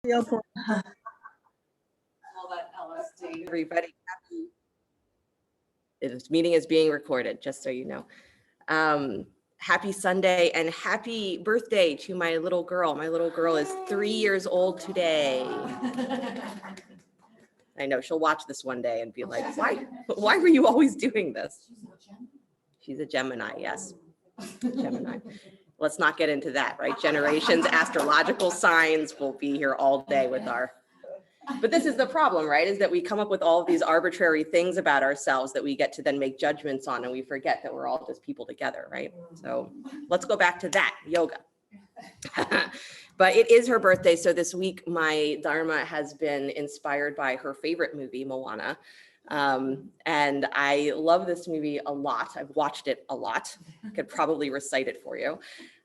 All that LSD. Everybody, this meeting is being recorded, just so you know. Happy Sunday and happy birthday to my little girl. My little girl is 3 years old today. I know she'll watch this one day and be like, why were you always doing this? She's a Gemini, yes. Gemini. Let's not get into that, right? Generations, astrological signs, will be here all day with our. But this is the problem, right? Is that we come up with all of these arbitrary things about ourselves that we get to then make judgments on, and we forget that we're all just people together, right? So let's go back to that, yoga. But it is her birthday, so this week my Dharma has been inspired by her favorite movie, Moana. And I love this movie a lot. I've watched it a lot. I could probably recite it for you.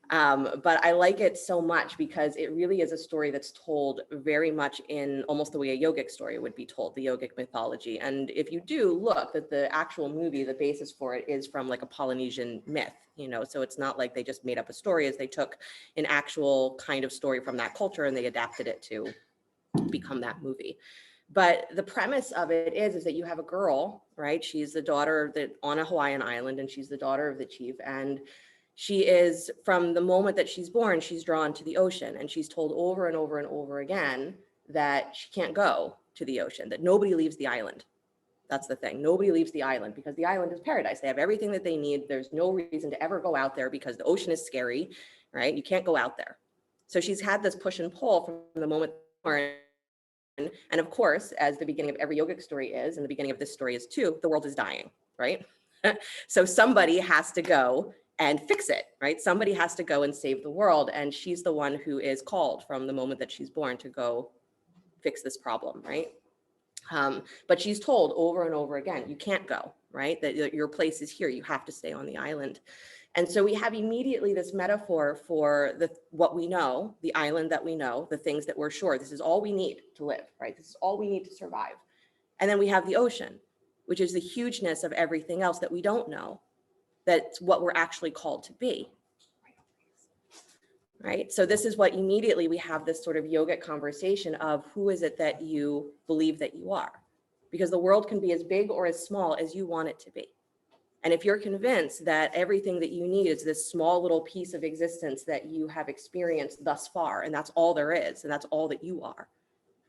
But I like it so much because it really is a story that's told very much in almost the way a yogic story would be told, the yogic mythology. And if you do look at the actual movie, the basis for it is from like a Polynesian myth, you know, so it's not like they just made up a story, as they took an actual kind of story from that culture and they adapted it to become that movie. But the premise of it is that you have a girl, right? She's the daughter on a Hawaiian island, and she's the daughter of the chief. And she is, from the moment that she's born, she's drawn to the ocean, and she's told over and over and over again that she can't go to the ocean, that nobody leaves the island. That's the thing. Nobody leaves the island because the island is paradise. They have everything that they need. There's no reason to ever go out there because the ocean is scary, right? You can't go out there. So she's had this push and pull from the moment born. And of course, as the beginning of every yogic story is, and the beginning of this story is too, the world is dying, right? So somebody has to go and fix it, right? Somebody has to go and save the world. And she's the one who is called from the moment that she's born to go fix this problem, right? But she's told over and over again, you can't go, right? That your place is here. You have to stay on the island. And so we have immediately this metaphor for what we know, the island that we know, the things that we're sure, this is all we need to live, right? This is all we need to survive. And then we have the ocean, which is the hugeness of everything else that we don't know. That's what we're actually called to be, right? So this is what immediately we have this sort of yogic conversation of who is it that you believe that you are? Because the world can be as big or as small as you want it to be. And if you're convinced that everything that you need is this small little piece of existence that you have experienced thus far, and that's all there is, and that's all that you are,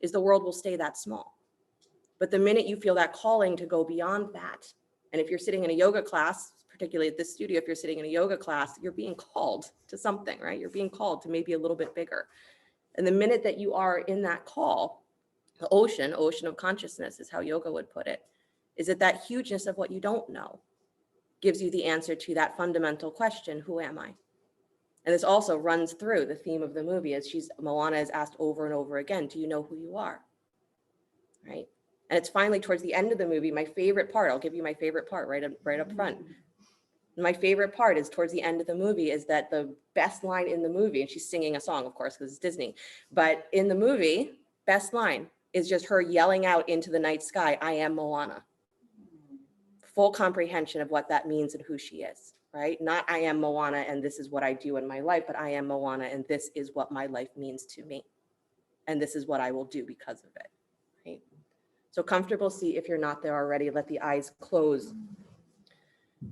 is the world will stay that small. But the minute you feel that calling to go beyond that, and if you're sitting in a yoga class, particularly at this studio, if you're sitting in a yoga class, you're being called to something, right? You're being called to maybe a little bit bigger. And the minute that you are in that call, the ocean of consciousness is how yoga would put it, is that hugeness of what you don't know gives you the answer to that fundamental question, who am I? And this also runs through the theme of the movie, as Moana is asked over and over again, do you know who you are? Right? And it's finally towards the end of the movie, my favorite part, I'll give you my favorite part right up front. My favorite part is towards the end of the movie is that the best line in the movie, and she's singing a song, of course, because it's Disney, but in the movie, best line is just her yelling out into the night sky, I am Moana. Full comprehension of what that means and who she is, right? Not I am Moana and this is what I do in my life, but I am Moana and this is what my life means to me. And this is what I will do because of it, right? So comfortable seat if you're not there already, let the eyes close.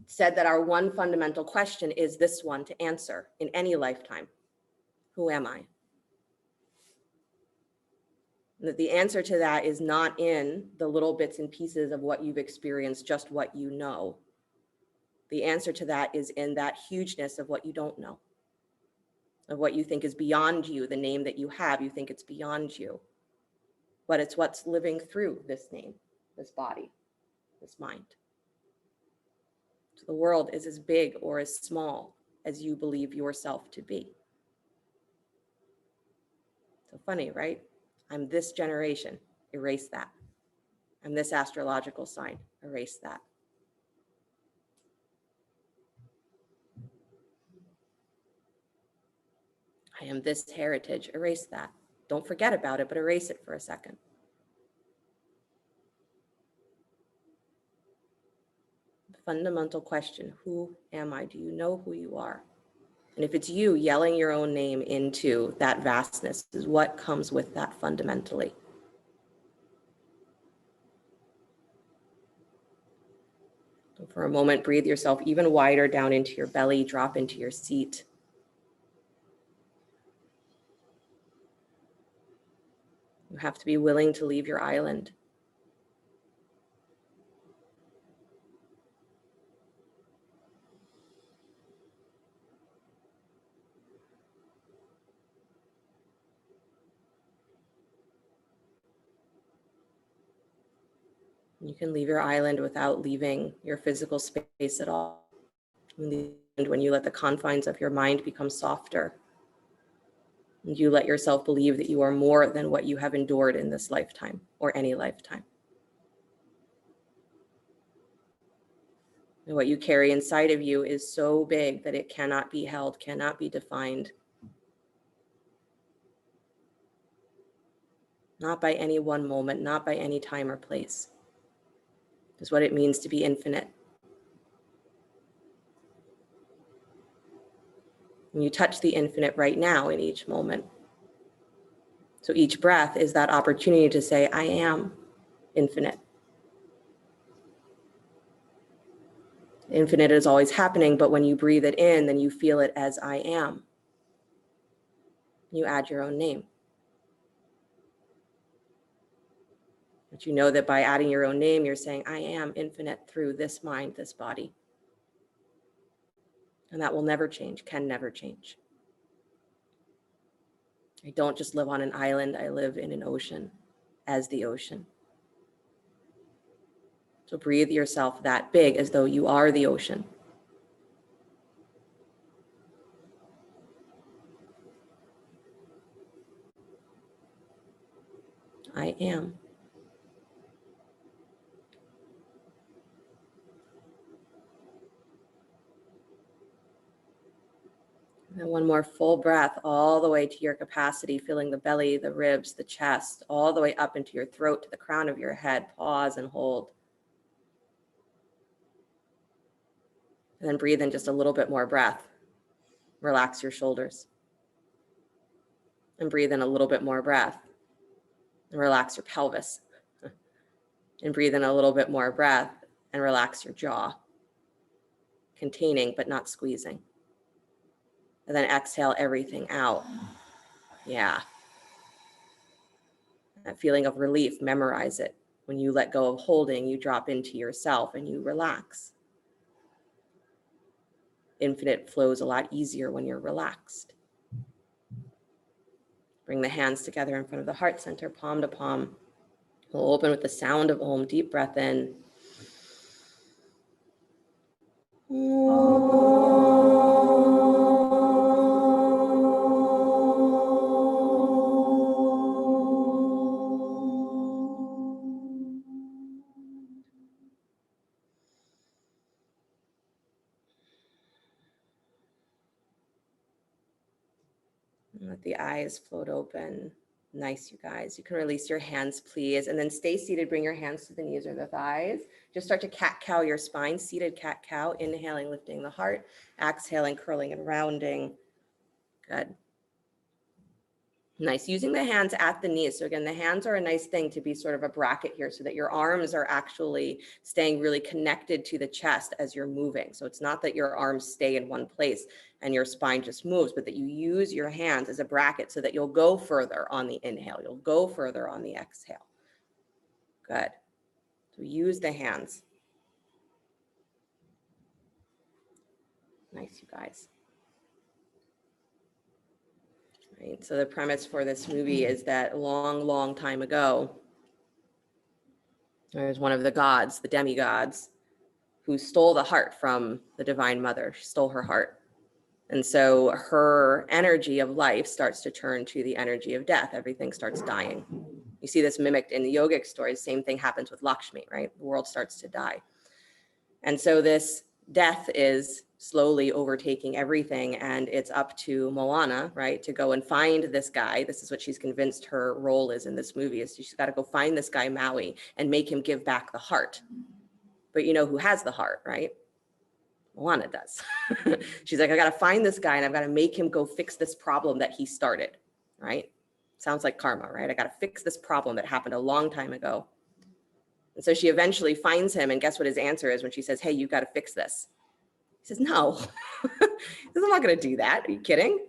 Said that our one fundamental question is this one to answer in any lifetime. Who am I? And that the answer to that is not in the little bits and pieces of what you've experienced, just what you know. The answer to that is in that hugeness of what you don't know, of what you think is beyond you, the name that you have, you think it's beyond you. But it's what's living through this name, this body, this mind. So the world is as big or as small as you believe yourself to be. So funny, right? I'm this generation, erase that. I'm this astrological sign, erase that. I am this heritage, erase that. Don't forget about it, but erase it for a second. The fundamental question, who am I? Do you know who you are? And if it's you yelling your own name into that vastness, is what comes with that fundamentally. So for a moment, breathe yourself even wider down into your belly, drop into your seat. You have to be willing to leave your island. You can leave your island without leaving your physical space at all. And when you let the confines of your mind become softer, and you let yourself believe that you are more than what you have endured in this lifetime or any lifetime. And what you carry inside of you is so big that it cannot be held, cannot be defined. Not by any one moment, not by any time or place. It's what it means to be infinite. And you touch the infinite right now in each moment. So each breath is that opportunity to say, I am infinite. Infinite is always happening, but when you breathe it in, then you feel it as I am. You add your own name. But you know that by adding your own name, you're saying, I am infinite through this mind, this body. And that will never change, can never change. I don't just live on an island, I live in an ocean as the ocean. So breathe yourself that big as though you are the ocean. I am. And one more full breath all the way to your capacity, feeling the belly, the ribs, the chest, all the way up into your throat to the crown of your head. Pause and hold. And then breathe in just a little bit more breath. Relax your shoulders. And breathe in a little bit more breath. And relax your pelvis. And breathe in a little bit more breath and relax your jaw. Containing but not squeezing. And then exhale everything out. Yeah. That feeling of relief, memorize it. When you let go of holding, you drop into yourself and you relax. Infinite flows a lot easier when you're relaxed. Bring the hands together in front of the heart center, palm to palm. We'll open with the sound of Om. Deep breath in. And let the eyes float open. Nice, you guys. You can release your hands, please. And then stay seated. Bring your hands to the knees or the thighs. Just start to cat-cow your spine. Seated cat-cow. Inhaling, lifting the heart. Exhaling, curling and rounding. Good. Nice. Using the hands at the knees. So again, the hands are a nice thing to be sort of a bracket here so that your arms are actually staying really connected to the chest as you're moving. So it's not that your arms stay in one place and your spine just moves, but that you use your hands as a bracket so that you'll go further on the inhale. You'll go further on the exhale. Good. So use the hands. Nice, you guys. Right. So the premise for this movie is that long time ago, there was one of the gods, the demigods, who stole the heart from the Divine Mother. She stole her heart. And so her energy of life starts to turn to the energy of death. Everything starts dying. You see this mimicked in the yogic stories. Same thing happens with Lakshmi, right? The world starts to die. And so this death is slowly overtaking everything, and it's up to Moana, right, to go and find this guy. This is what she's convinced her role is in this movie, is she's got to go find this guy Maui and make him give back the heart. But you know who has the heart, right? Milana does. She's like, I got to find this guy and I've got to make him go fix this problem that he started, right? Sounds like karma, right? I got to fix this problem that happened a long time ago. And so she eventually finds him, and guess what his answer is when she says, hey, you got to fix this. He says, no, I'm not going to do that. Are you kidding?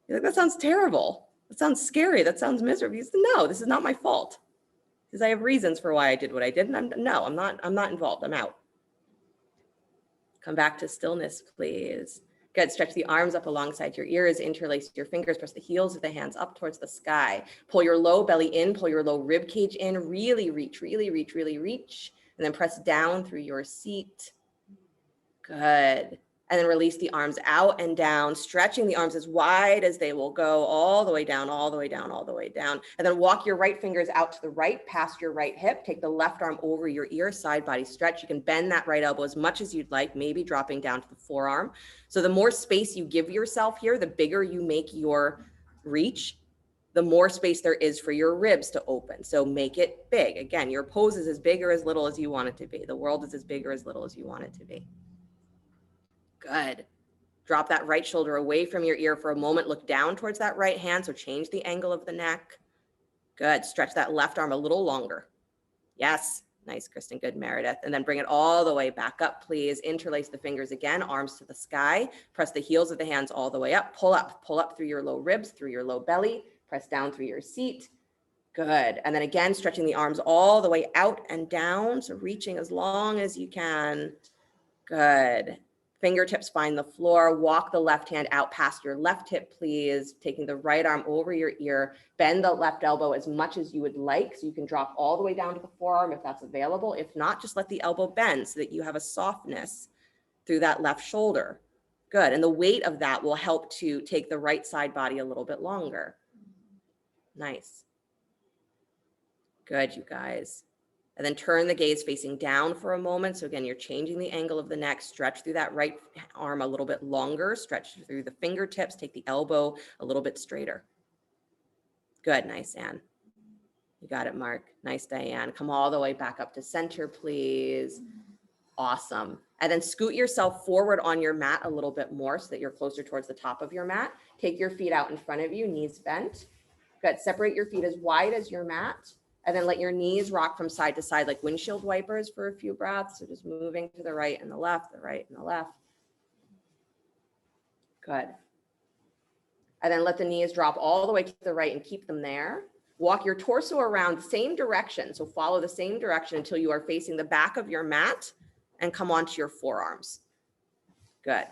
He's like, that sounds terrible. That sounds scary. That sounds miserable. He said, no, this is not my fault. Because I have reasons for why I did what I did. And I'm not involved. I'm out. Come back to stillness, please. Good. Stretch the arms up alongside your ears, interlace your fingers, press the heels of the hands up towards the sky. Pull your low belly in, pull your low rib cage in, really reach, really reach, really reach. And then press down through your seat. Good. And then release the arms out and down, stretching the arms as wide as they will go, all the way down, all the way down, all the way down. And then walk your right fingers out to the right, past your right hip. Take the left arm over your ear, side body stretch. You can bend that right elbow as much as you'd like, maybe dropping down to the forearm. So the more space you give yourself here, the bigger you make your reach, the more space there is for your ribs to open. So make it big. Again, your pose is as big or as little as you want it to be. The world is as big or as little as you want it to be. Good. Drop that right shoulder away from your ear for a moment. Look down towards that right hand. So change the angle of the neck. Good. Stretch that left arm a little longer. Yes. Nice, Kristen. Good, Meredith. And then bring it all the way back up, please. Interlace the fingers again, arms to the sky. Press the heels of the hands all the way up. Pull up through your low ribs, through your low belly. Press down through your seat. Good. And then again, stretching the arms all the way out and down. So reaching as long as you can. Good. Fingertips find the floor. Walk the left hand out past your left hip, please. Taking the right arm over your ear. Bend the left elbow as much as you would like. So you can drop all the way down to the forearm if that's available. If not, just let the elbow bend so that you have a softness through that left shoulder. Good. And the weight of that will help to take the right side body a little bit longer. Nice. Good, you guys. And then turn the gaze facing down for a moment. So again, you're changing the angle of the neck. Stretch through that right arm a little bit longer. Stretch through the fingertips. Take the elbow a little bit straighter. Good. Nice, Anne. You got it, Mark. Nice, Diane. Come all the way back up to center, please. Awesome. And then scoot yourself forward on your mat a little bit more so that you're closer towards the top of your mat. Take your feet out in front of you, knees bent. Good. Separate your feet as wide as your mat. And then let your knees rock from side to side like windshield wipers for a few breaths. So just moving to the right and the left, the right and the left. Good. And then let the knees drop all the way to the right and keep them there. Walk your torso around the same direction. So follow the same direction until you are facing the back of your mat and come onto your forearms. Good.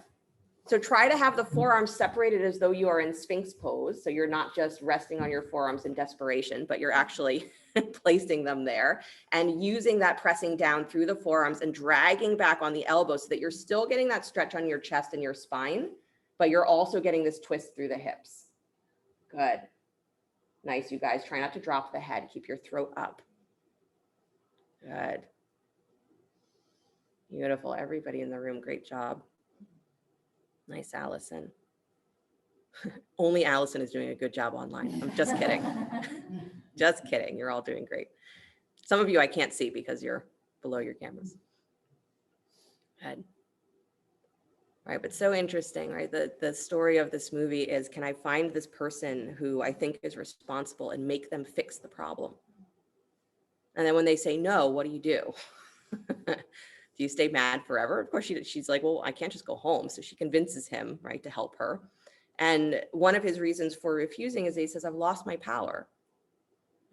So try to have the forearms separated as though you are in Sphinx pose. So you're not just resting on your forearms in desperation, but you're actually placing them there and using that pressing down through the forearms and dragging back on the elbows so that you're still getting that stretch on your chest and your spine, but you're also getting this twist through the hips. Good. Nice, you guys. Try not to drop the head. Keep your throat up. Good. Beautiful. Everybody in the room, great job. Nice, Allison. Only Allison is doing a good job online. I'm just kidding. Just kidding. You're all doing great. Some of you I can't see because you're below your cameras. Good. Right, but so interesting, right? The story of this movie is, can I find this person who I think is responsible and make them fix the problem? And then when they say no, what do you do? Do you stay mad forever? Of course, she's like, well, I can't just go home. So she convinces him, right, to help her. And one of his reasons for refusing is he says, I've lost my power,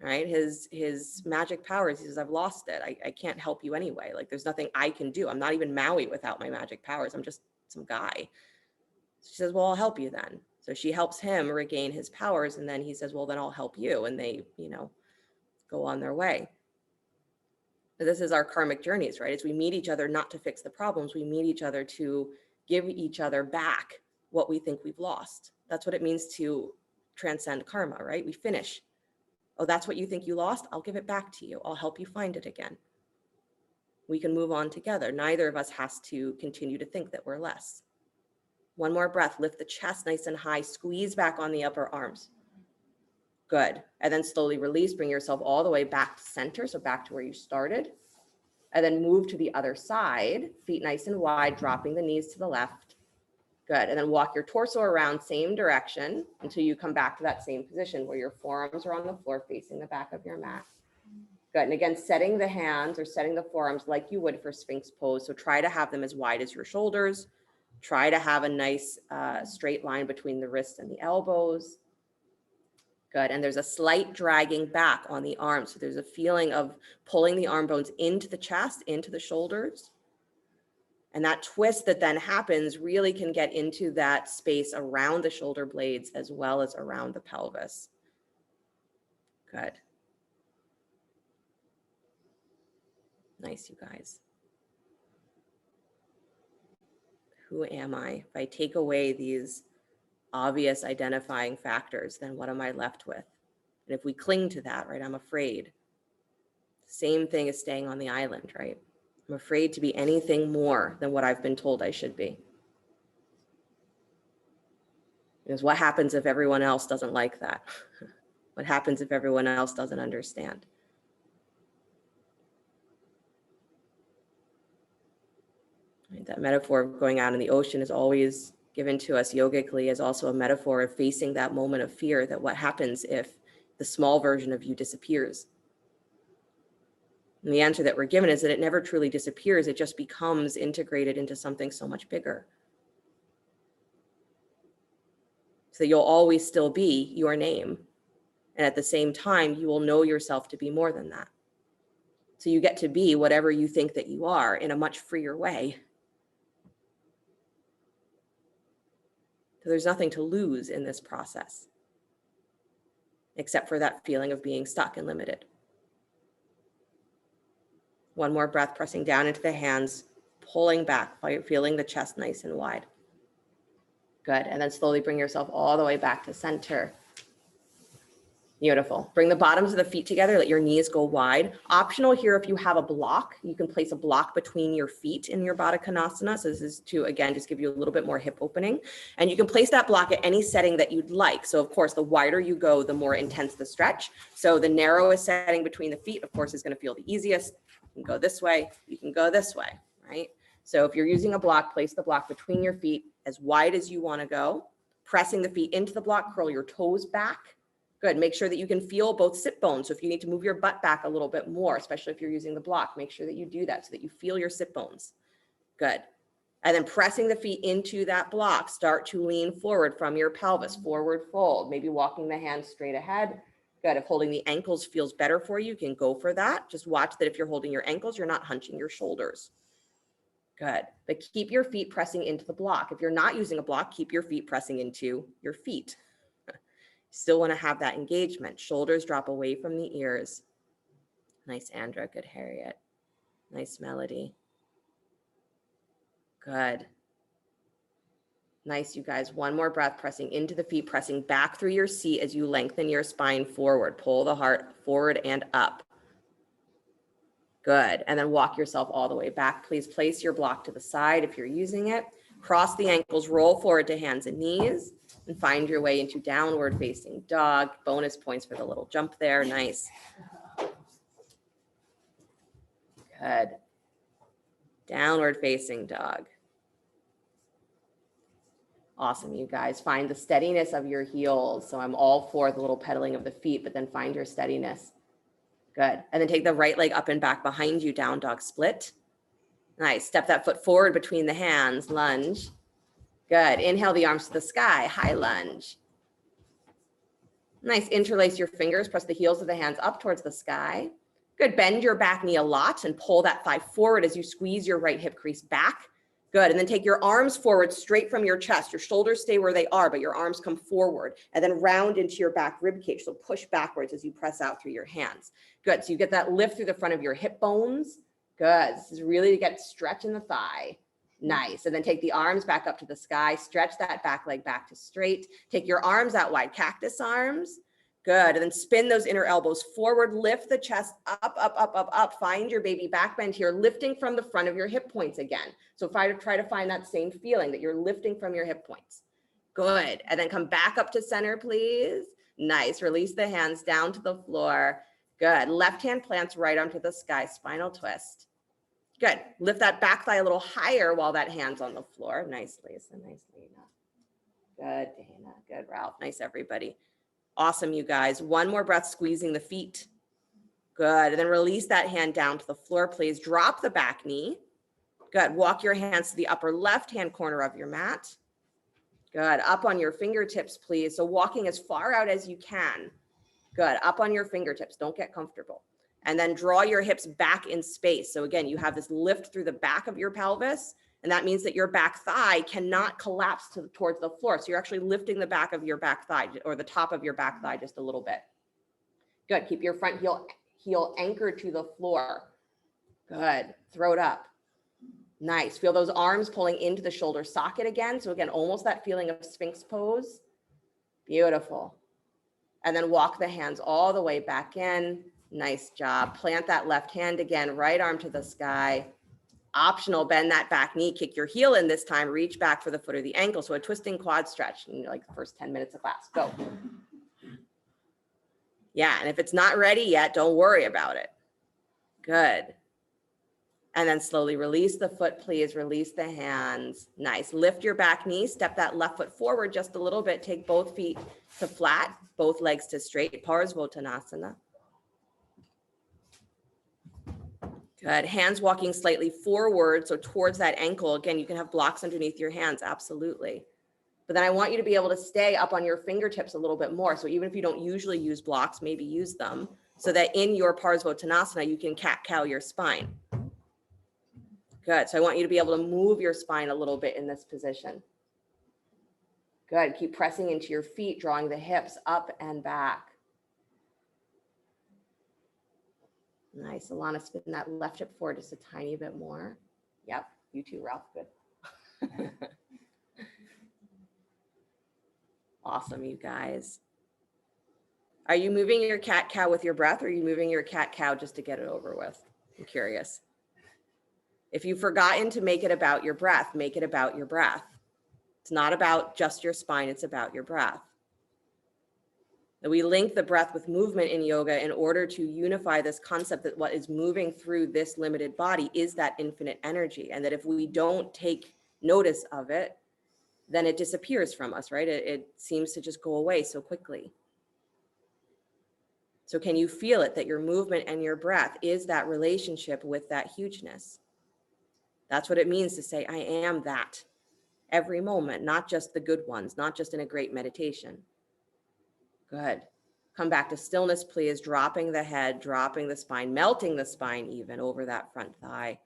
right? His magic powers, he says, I've lost it. I can't help you anyway. Like, there's nothing I can do. I'm not even Maui without my magic powers. I'm just some guy. She says, well, I'll help you then. So she helps him regain his powers. And then he says, well, then I'll help you. And they, go on their way. But this is our karmic journeys, right? As we meet each other, not to fix the problems, we meet each other to give each other back what we think we've lost. That's what it means to transcend karma, right? We finish. Oh, that's what you think you lost? I'll give it back to you. I'll help you find it again. We can move on together. Neither of us has to continue to think that we're less. One more breath. Lift the chest nice and high. Squeeze back on the upper arms. Good. And then slowly release. Bring yourself all the way back to center. So back to where you started. And then move to the other side, feet nice and wide, dropping the knees to the left. Good. And then walk your torso around, same direction, until you come back to that same position where your forearms are on the floor facing the back of your mat. Good. And again, setting the hands or setting the forearms like you would for Sphinx pose. So try to have them as wide as your shoulders. Try to have a nice straight line between the wrists and the elbows. Good. And there's a slight dragging back on the arms. So there's a feeling of pulling the arm bones into the chest, into the shoulders. And that twist that then happens really can get into that space around the shoulder blades as well as around the pelvis. Good. Nice, you guys. Who am I? If I take away these obvious identifying factors, then what am I left with? And if we cling to that, right, I'm afraid. Same thing as staying on the island, right? I'm afraid to be anything more than what I've been told I should be. Because what happens if everyone else doesn't like that? What happens if everyone else doesn't understand? Right, that metaphor of going out in the ocean is always given to us yogically as also a metaphor of facing that moment of fear, that what happens if the small version of you disappears? And the answer that we're given is that it never truly disappears. It just becomes integrated into something so much bigger. So you'll always still be your name. And at the same time, you will know yourself to be more than that. So you get to be whatever you think that you are in a much freer way. So there's nothing to lose in this process, except for that feeling of being stuck and limited. One more breath, pressing down into the hands, pulling back while you're feeling the chest nice and wide. Good. And then slowly bring yourself all the way back to center. Beautiful. Bring the bottoms of the feet together. Let your knees go wide. Optional here, if you have a block, you can place a block between your feet in your Baddha Konasana. So this is to, again, just give you a little bit more hip opening. And you can place that block at any setting that you'd like. So of course, the wider you go, the more intense the stretch. So the narrowest setting between the feet, of course, is going to feel the easiest. You can go this way. You can go this way, right? So if you're using a block, place the block between your feet as wide as you want to go. Pressing the feet into the block, curl your toes back. Good. Make sure that you can feel both sit bones. So if you need to move your butt back a little bit more, especially if you're using the block, make sure that you do that so that you feel your sit bones. Good. And then pressing the feet into that block, start to lean forward from your pelvis, forward fold, maybe walking the hands straight ahead. Good. If holding the ankles feels better for you, you can go for that. Just watch that if you're holding your ankles, you're not hunching your shoulders. Good. But keep your feet pressing into the block. If you're not using a block, keep your feet pressing into your feet. Still want to have that engagement. Shoulders drop away from the ears. Nice, Andra. Good, Harriet. Nice, Melody. Good. Nice, you guys. One more breath, pressing into the feet, pressing back through your seat as you lengthen your spine forward. Pull the heart forward and up. Good. And then walk yourself all the way back. Please place your block to the side if you're using it. Cross the ankles, roll forward to hands and knees, and find your way into downward facing dog. Bonus points for the little jump there. Nice. Good. Downward facing dog. Awesome, you guys. Find the steadiness of your heels. So I'm all for the little pedaling of the feet, but then find your steadiness. Good. And then take the right leg up and back behind you, down dog split. Nice. Step that foot forward between the hands, lunge. Good. Inhale the arms to the sky, high lunge. Nice. Interlace your fingers, press the heels of the hands up towards the sky. Good. Bend your back knee a lot and pull that thigh forward as you squeeze your right hip crease back. Good. And then take your arms forward straight from your chest. Your shoulders stay where they are, but your arms come forward and then round into your back rib cage. So push backwards as you press out through your hands. Good. So you get that lift through the front of your hip bones. Good. This is really to get stretch in the thigh. Nice. And then take the arms back up to the sky. Stretch that back leg back to straight. Take your arms out wide, cactus arms. Good. And then spin those inner elbows forward. Lift the chest up, up, up, up, up. Find your baby back bend here, lifting from the front of your hip points again. So try to find that same feeling that you're lifting from your hip points. Good. And then come back up to center, please. Nice. Release the hands down to the floor. Good. Left hand plants right arm to the sky, spinal twist. Good. Lift that back thigh a little higher while that hand's on the floor. Nice, Lisa. Nice, Lena. Good, Dana. Good, Ralph. Nice, everybody. Awesome, you guys. One more breath, squeezing the feet. Good. And then release that hand down to the floor, please. Drop the back knee. Good. Walk your hands to the upper left-hand corner of your mat. Good. Up on your fingertips, please. So walking as far out as you can. Good. Up on your fingertips. Don't get comfortable. And then draw your hips back in space. So again, you have this lift through the back of your pelvis, and that means that your back thigh cannot collapse towards the floor. So you're actually lifting the back of your back thigh, or the top of your back thigh, just a little bit. Good. Keep your front heel anchored to the floor. Good. Throat up. Nice. Feel those arms pulling into the shoulder socket again. So again, almost that feeling of Sphinx pose. Beautiful. And then walk the hands all the way back in. Nice job. Plant that left hand again, right arm to the sky. Optional, bend that back knee, kick your heel in this time, reach back for the foot or the ankle. So a twisting quad stretch, like the first 10 minutes of class. Go. Yeah, and if it's not ready yet, don't worry about it. Good. And then slowly release the foot, please. Release the hands. Nice. Lift your back knee. Step that left foot forward just a little bit. Take both feet to flat, both legs to straight. Parsvottanasana. Good. Hands walking slightly forward, so towards that ankle. Again, you can have blocks underneath your hands. Absolutely. But then I want you to be able to stay up on your fingertips a little bit more. So even if you don't usually use blocks, maybe use them so that in your Parsvottanasana, you can cat-cow your spine. Good. So I want you to be able to move your spine a little bit in this position. Good. Keep pressing into your feet, drawing the hips up and back. Nice. Alana, spin that left hip forward just a tiny bit more. Yep. You too, Ralph. Good. Awesome, you guys. Are you moving your cat-cow with your breath, or are you moving your cat-cow just to get it over with? I'm curious. If you've forgotten to make it about your breath, make it about your breath. It's not about just your spine, it's about your breath. That we link the breath with movement in yoga in order to unify this concept that what is moving through this limited body is that infinite energy. And that if we don't take notice of it, then it disappears from us, right? It seems to just go away so quickly. So can you feel it, that your movement and your breath is that relationship with that hugeness? That's what it means to say, I am that every moment, not just the good ones, not just in a great meditation. Good. Come back to stillness, please. Dropping the head, dropping the spine, melting the spine even over that front thigh.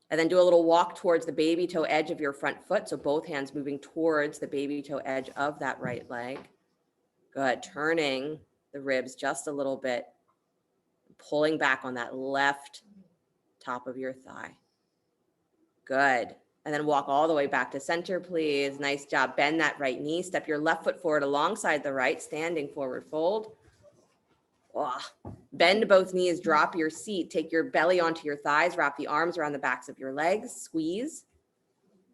And then do a little walk towards the baby toe edge of your front foot. So both hands moving towards the baby toe edge of that right leg. Good. Turning the ribs just a little bit. Pulling back on that left top of your thigh. Good. And then walk all the way back to center, please. Nice job. Bend that right knee. Step your left foot forward alongside the right, standing forward fold. Oh. Bend both knees, drop your seat. Take your belly onto your thighs. Wrap the arms around the backs of your legs. Squeeze.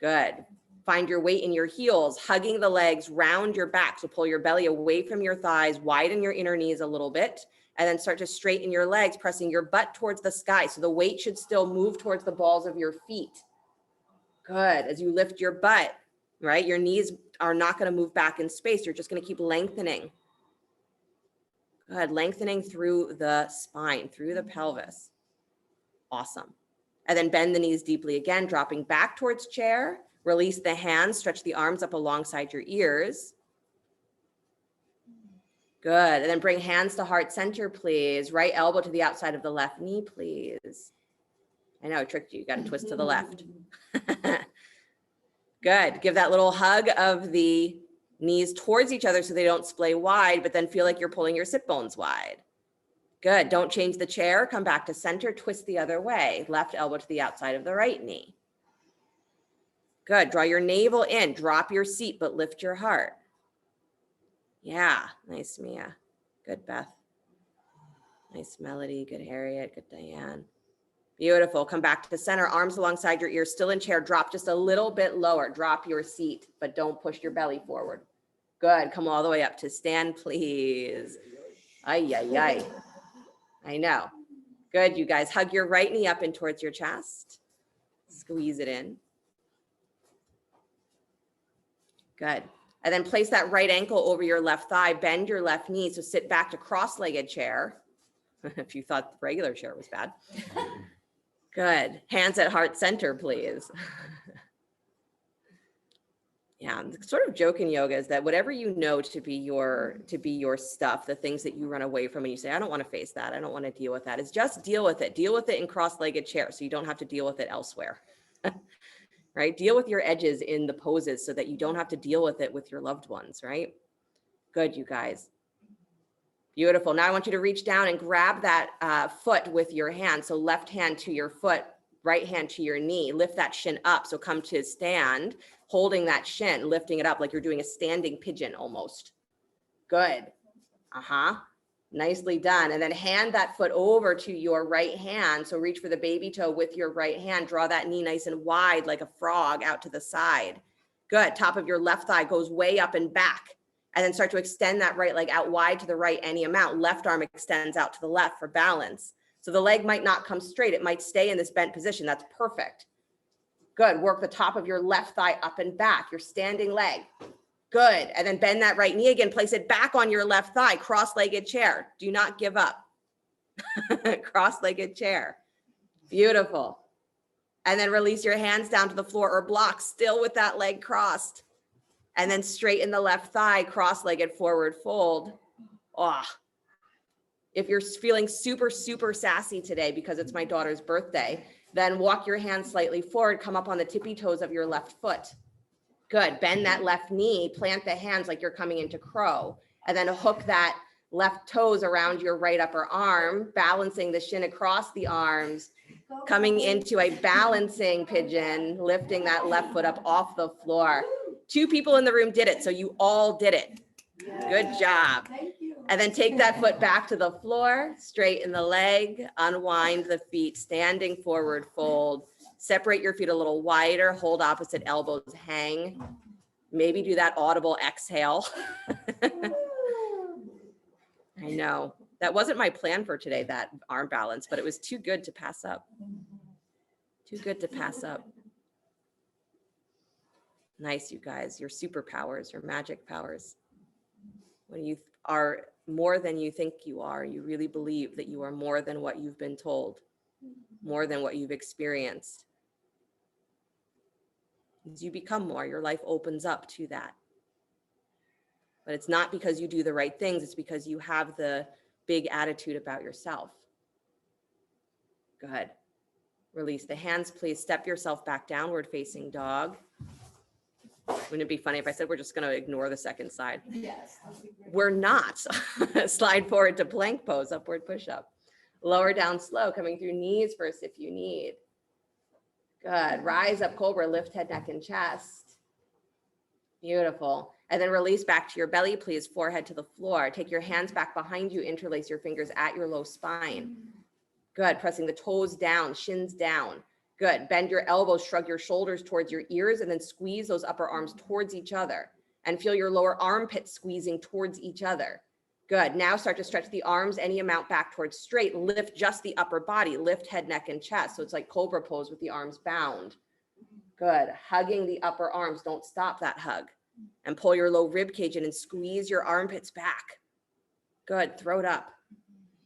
Good. Find your weight in your heels, hugging the legs, round your back. So pull your belly away from your thighs, widen your inner knees a little bit, and then start to straighten your legs, pressing your butt towards the sky. So the weight should still move towards the balls of your feet. Good. As you lift your butt, right? Your knees are not going to move back in space. You're just going to keep lengthening. Good. Lengthening through the spine, through the pelvis. Awesome. And then bend the knees deeply again, dropping back towards chair. Release the hands, stretch the arms up alongside your ears. Good. And then bring hands to heart center, please. Right elbow to the outside of the left knee, please. I know I tricked you. You got to twist to the left. Good. Give that little hug of the knees towards each other so they don't splay wide, but then feel like you're pulling your sit bones wide. Good. Don't change the chair. Come back to center. Twist the other way. Left elbow to the outside of the right knee. Good. Draw your navel in. Drop your seat, but lift your heart. Yeah. Nice, Mia. Good, Beth. Nice, Melody. Good, Harriet. Good, Diane. Beautiful. Come back to the center, arms alongside your ears, still in chair. Drop just a little bit lower. Drop your seat, but don't push your belly forward. Good. Come all the way up to stand, please. Ay, ay, ay. I know. Good, you guys. Hug your right knee up in towards your chest. Squeeze it in. Good. And then place that right ankle over your left thigh. Bend your left knee. So sit back to cross-legged chair. If you thought the regular chair was bad. Good. Hands at heart center, please. Yeah, the sort of joke in yoga is that whatever you know to be your stuff, the things that you run away from and you say, I don't want to face that, I don't want to deal with that, is just deal with it. Deal with it in cross-legged chair so you don't have to deal with it elsewhere. Right? Deal with your edges in the poses so that you don't have to deal with it with your loved ones, right? Good, you guys. Beautiful. Now I want you to reach down and grab that foot with your hand. So left hand to your foot, right hand to your knee. Lift that shin up. So come to stand, holding that shin, lifting it up like you're doing a standing pigeon almost. Good. Nicely done. And then hand that foot over to your right hand. So reach for the baby toe with your right hand. Draw that knee nice and wide like a frog out to the side. Good. Top of your left thigh goes way up and back. And then start to extend that right leg out wide to the right any amount. Left arm extends out to the left for balance. So the leg might not come straight. It might stay in this bent position. That's perfect. Good. Work the top of your left thigh up and back. Your standing leg. Good. And then bend that right knee again. Place it back on your left thigh. Cross-legged chair. Do not give up. Cross-legged chair. Beautiful. And then release your hands down to the floor or block, still with that leg crossed. And then straighten the left thigh, cross-legged forward fold. Oh. If you're feeling super, super sassy today because it's my daughter's birthday, then walk your hands slightly forward, come up on the tippy toes of your left foot. Good. Bend that left knee, plant the hands like you're coming into crow, and then hook that left toes around your right upper arm, balancing the shin across the arms, coming into a balancing pigeon, lifting that left foot up off the floor. 2 people in the room did it, so you all did it. Good job. And then take that foot back to the floor, straighten the leg, unwind the feet, standing forward fold. Separate your feet a little wider, hold opposite elbows, hang. Maybe do that audible exhale. I know. That wasn't my plan for today, that arm balance, but it was too good to pass up. Too good to pass up. Nice, you guys. Your superpowers, your magic powers. When you are more than you think you are, you really believe that you are more than what you've been told, more than what you've experienced. As you become more, your life opens up to that. But it's not because you do the right things, it's because you have the big attitude about yourself. Good. Release the hands, please. Step yourself back, downward facing dog. Wouldn't it be funny if I said we're just going to ignore the second side? Yes. We're not. Slide forward to plank pose, upward push-up. Lower down slow, coming through knees first if you need. Good. Rise up, cobra, lift head, neck, and chest. Beautiful. And then release back to your belly, please. Forehead to the floor. Take your hands back behind you. Interlace your fingers at your low spine. Good. Pressing the toes down, shins down. Good. Bend your elbows, shrug your shoulders towards your ears, and then squeeze those upper arms towards each other. And feel your lower armpit squeezing towards each other. Good. Now start to stretch the arms any amount back towards straight. Lift just the upper body. Lift head, neck, and chest. So it's like cobra pose with the arms bound. Good. Hugging the upper arms. Don't stop that hug. And pull your low rib cage in and squeeze your armpits back. Good. Throat up.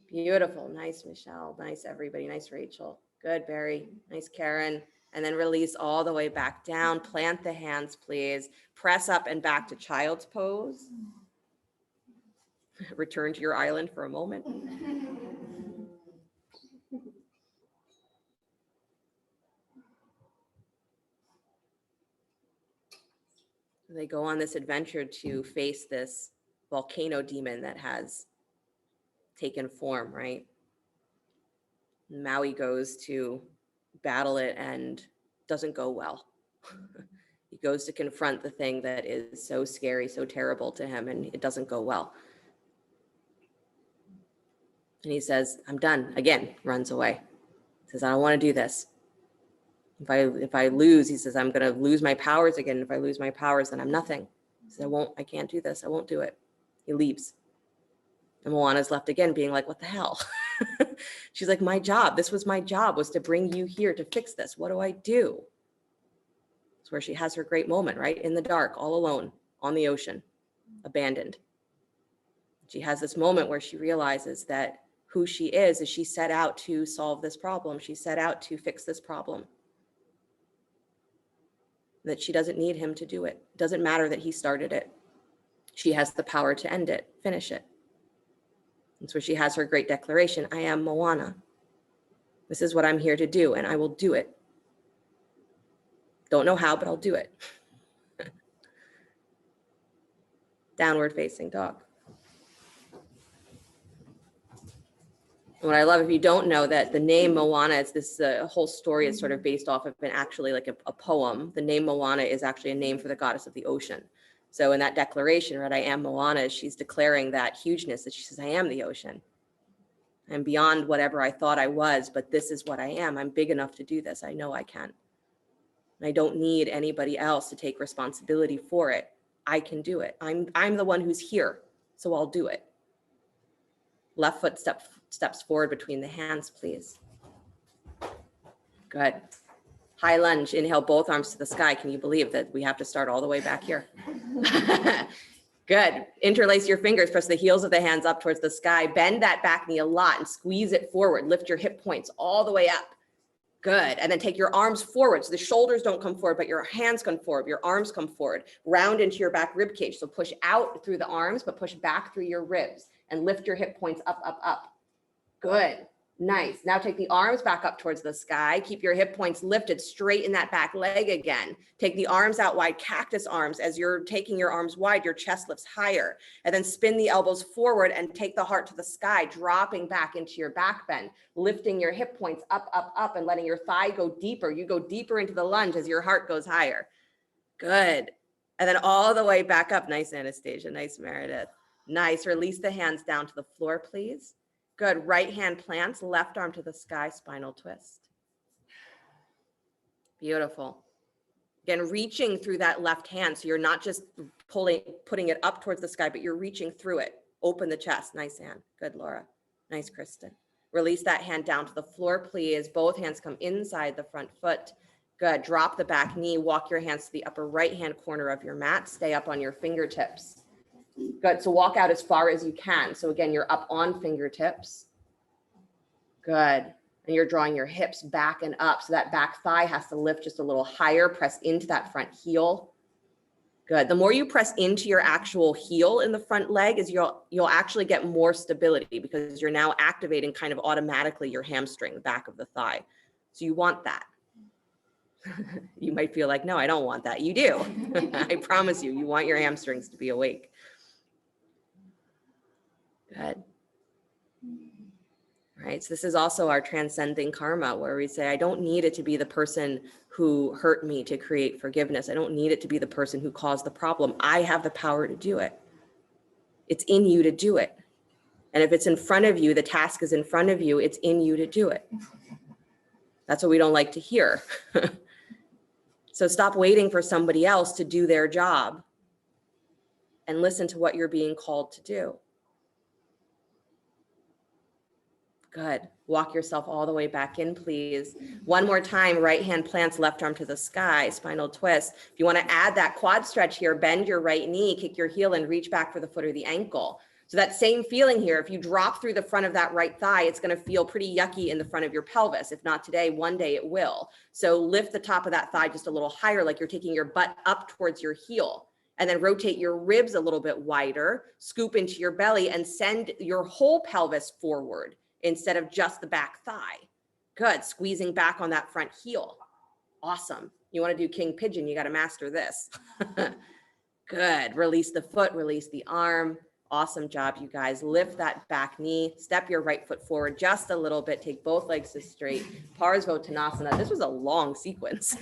Beautiful. Nice, Michelle. Nice, everybody. Nice, Rachel. Good, Barry. Nice, Karen. And then release all the way back down. Plant the hands, please. Press up and back to child's pose. Return to your island for a moment. They go on this adventure to face this volcano demon that has taken form, right? Maui goes to battle it and doesn't go well. He goes to confront the thing that is so scary, so terrible to him, and it doesn't go well. And he says, I'm done. Again, runs away. Says, I don't want to do this. If I lose, he says, I'm going to lose my powers again. If I lose my powers, then I'm nothing. He says, I can't do this. I won't do it. He leaves. And Moana's left again being like, what the hell? She's like, my job, this was my job, was to bring you here to fix this. What do I do? It's where she has her great moment, right? In the dark, all alone, on the ocean, abandoned. She has this moment where she realizes that who she is she set out to solve this problem. She set out to fix this problem. That she doesn't need him to do it. It doesn't matter that he started it. She has the power to end it, finish it. That's where she has her great declaration, I am Moana. This is what I'm here to do, and I will do it. Don't know how, but I'll do it. Downward facing dog. What I love, if you don't know, that the name Moana is this whole story is sort of based off of actually like a poem. The name Moana is actually a name for the goddess of the ocean. So in that declaration, right, I am Moana, she's declaring that hugeness, that she says, I am the ocean. I'm beyond whatever I thought I was, but this is what I am. I'm big enough to do this. I know I can. I don't need anybody else to take responsibility for it. I can do it. I'm the one who's here, so I'll do it. Left foot steps forward between the hands, please. Good. High lunge, inhale both arms to the sky. Can you believe that we have to start all the way back here? Good. Interlace your fingers, press the heels of the hands up towards the sky. Bend that back knee a lot and squeeze it forward. Lift your hip points all the way up. Good. And then take your arms forward. So the shoulders don't come forward, but your hands come forward. Your arms come forward. Round into your back rib cage. So push out through the arms, but push back through your ribs and lift your hip points up, up, up. Good. Nice. Now take the arms back up towards the sky. Keep your hip points lifted, straighten that back leg again. Take the arms out wide, cactus arms. As you're taking your arms wide, your chest lifts higher. And then spin the elbows forward and take the heart to the sky, dropping back into your back bend, lifting your hip points up, up, up, and letting your thigh go deeper. You go deeper into the lunge as your heart goes higher. Good. And then all the way back up. Nice, Anastasia. Nice, Meredith. Nice. Release the hands down to the floor, please. Good. Right hand plants, left arm to the sky, spinal twist. Beautiful. Again, reaching through that left hand. So you're not just putting it up towards the sky, but you're reaching through it. Open the chest. Nice hand. Good, Laura. Nice, Kristen. Release that hand down to the floor, please. Both hands come inside the front foot. Good. Drop the back knee. Walk your hands to the upper right-hand corner of your mat. Stay up on your fingertips. Good. So walk out as far as you can. So again, you're up on fingertips. Good. And you're drawing your hips back and up. So that back thigh has to lift just a little higher. Press into that front heel. Good. The more you press into your actual heel in the front leg is you'll actually get more stability because you're now activating kind of automatically your hamstring, the back of the thigh. So you want that. You might feel like, no, I don't want that. You do. I promise you, you want your hamstrings to be awake. Good. Right. So this is also our transcending karma, where we say, I don't need it to be the person who hurt me to create forgiveness. I don't need it to be the person who caused the problem. I have the power to do it. It's in you to do it. And if it's in front of you, the task is in front of you, it's in you to do it. That's what we don't like to hear. So stop waiting for somebody else to do their job and listen to what you're being called to do. Good. Walk yourself all the way back in, please. One more time, right hand plants, left arm to the sky, spinal twist. If you want to add that quad stretch here, bend your right knee, kick your heel and reach back for the foot or the ankle. So that same feeling here, if you drop through the front of that right thigh, it's going to feel pretty yucky in the front of your pelvis. If not today, one day it will. So lift the top of that thigh just a little higher, like you're taking your butt up towards your heel. And then rotate your ribs a little bit wider, scoop into your belly and send your whole pelvis forward instead of just the back thigh. Good. Squeezing back on that front heel. Awesome. You want to do king pigeon, you got to master this. Good. Release the foot, release the arm. Awesome job, you guys. Lift that back knee, step your right foot forward just a little bit, take both legs to straight. Parsvottanasana. This was a long sequence.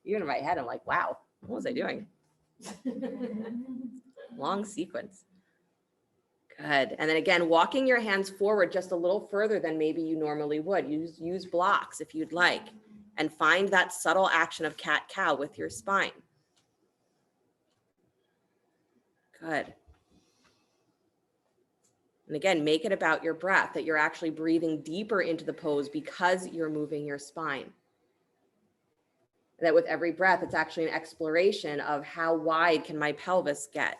Even in my head, I'm like, wow, what was I doing? Long sequence. Good. And then again, walking your hands forward just a little further than maybe you normally would. Use blocks if you'd like, and find that subtle action of cat-cow with your spine. Good. And again, make it about your breath, that you're actually breathing deeper into the pose because you're moving your spine. That with every breath, it's actually an exploration of how wide can my pelvis get?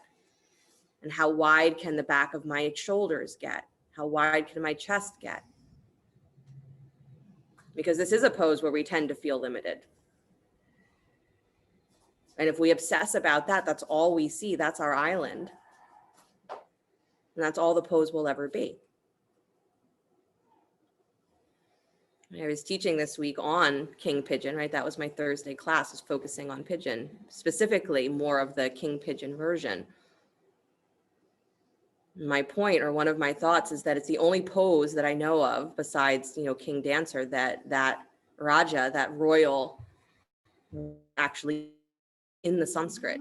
And how wide can the back of my shoulders get? How wide can my chest get? Because this is a pose where we tend to feel limited. And if we obsess about that, that's all we see. That's our island. And that's all the pose will ever be. I was teaching this week on King Pigeon, right? That was my Thursday class, was focusing on pigeon, specifically more of the King Pigeon version. My point, or one of my thoughts, is that it's the only pose that I know of besides, King Dancer, that Raja, that royal, actually in the Sanskrit.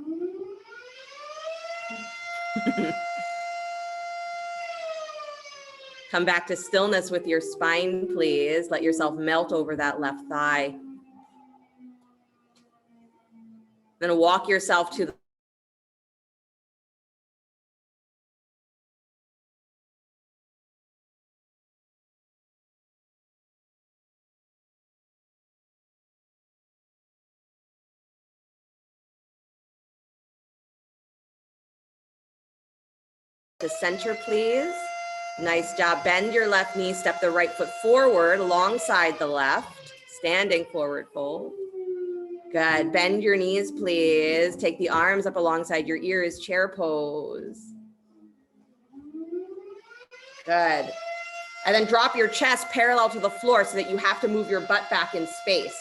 Come back to stillness with your spine, please. Let yourself melt over that left thigh. Then walk yourself to the center, please. Nice job. Bend your left knee, step the right foot forward alongside the left, standing forward fold. Good. Bend your knees, please. Take the arms up alongside your ears, chair pose. Good. And then drop your chest parallel to the floor so that you have to move your butt back in space.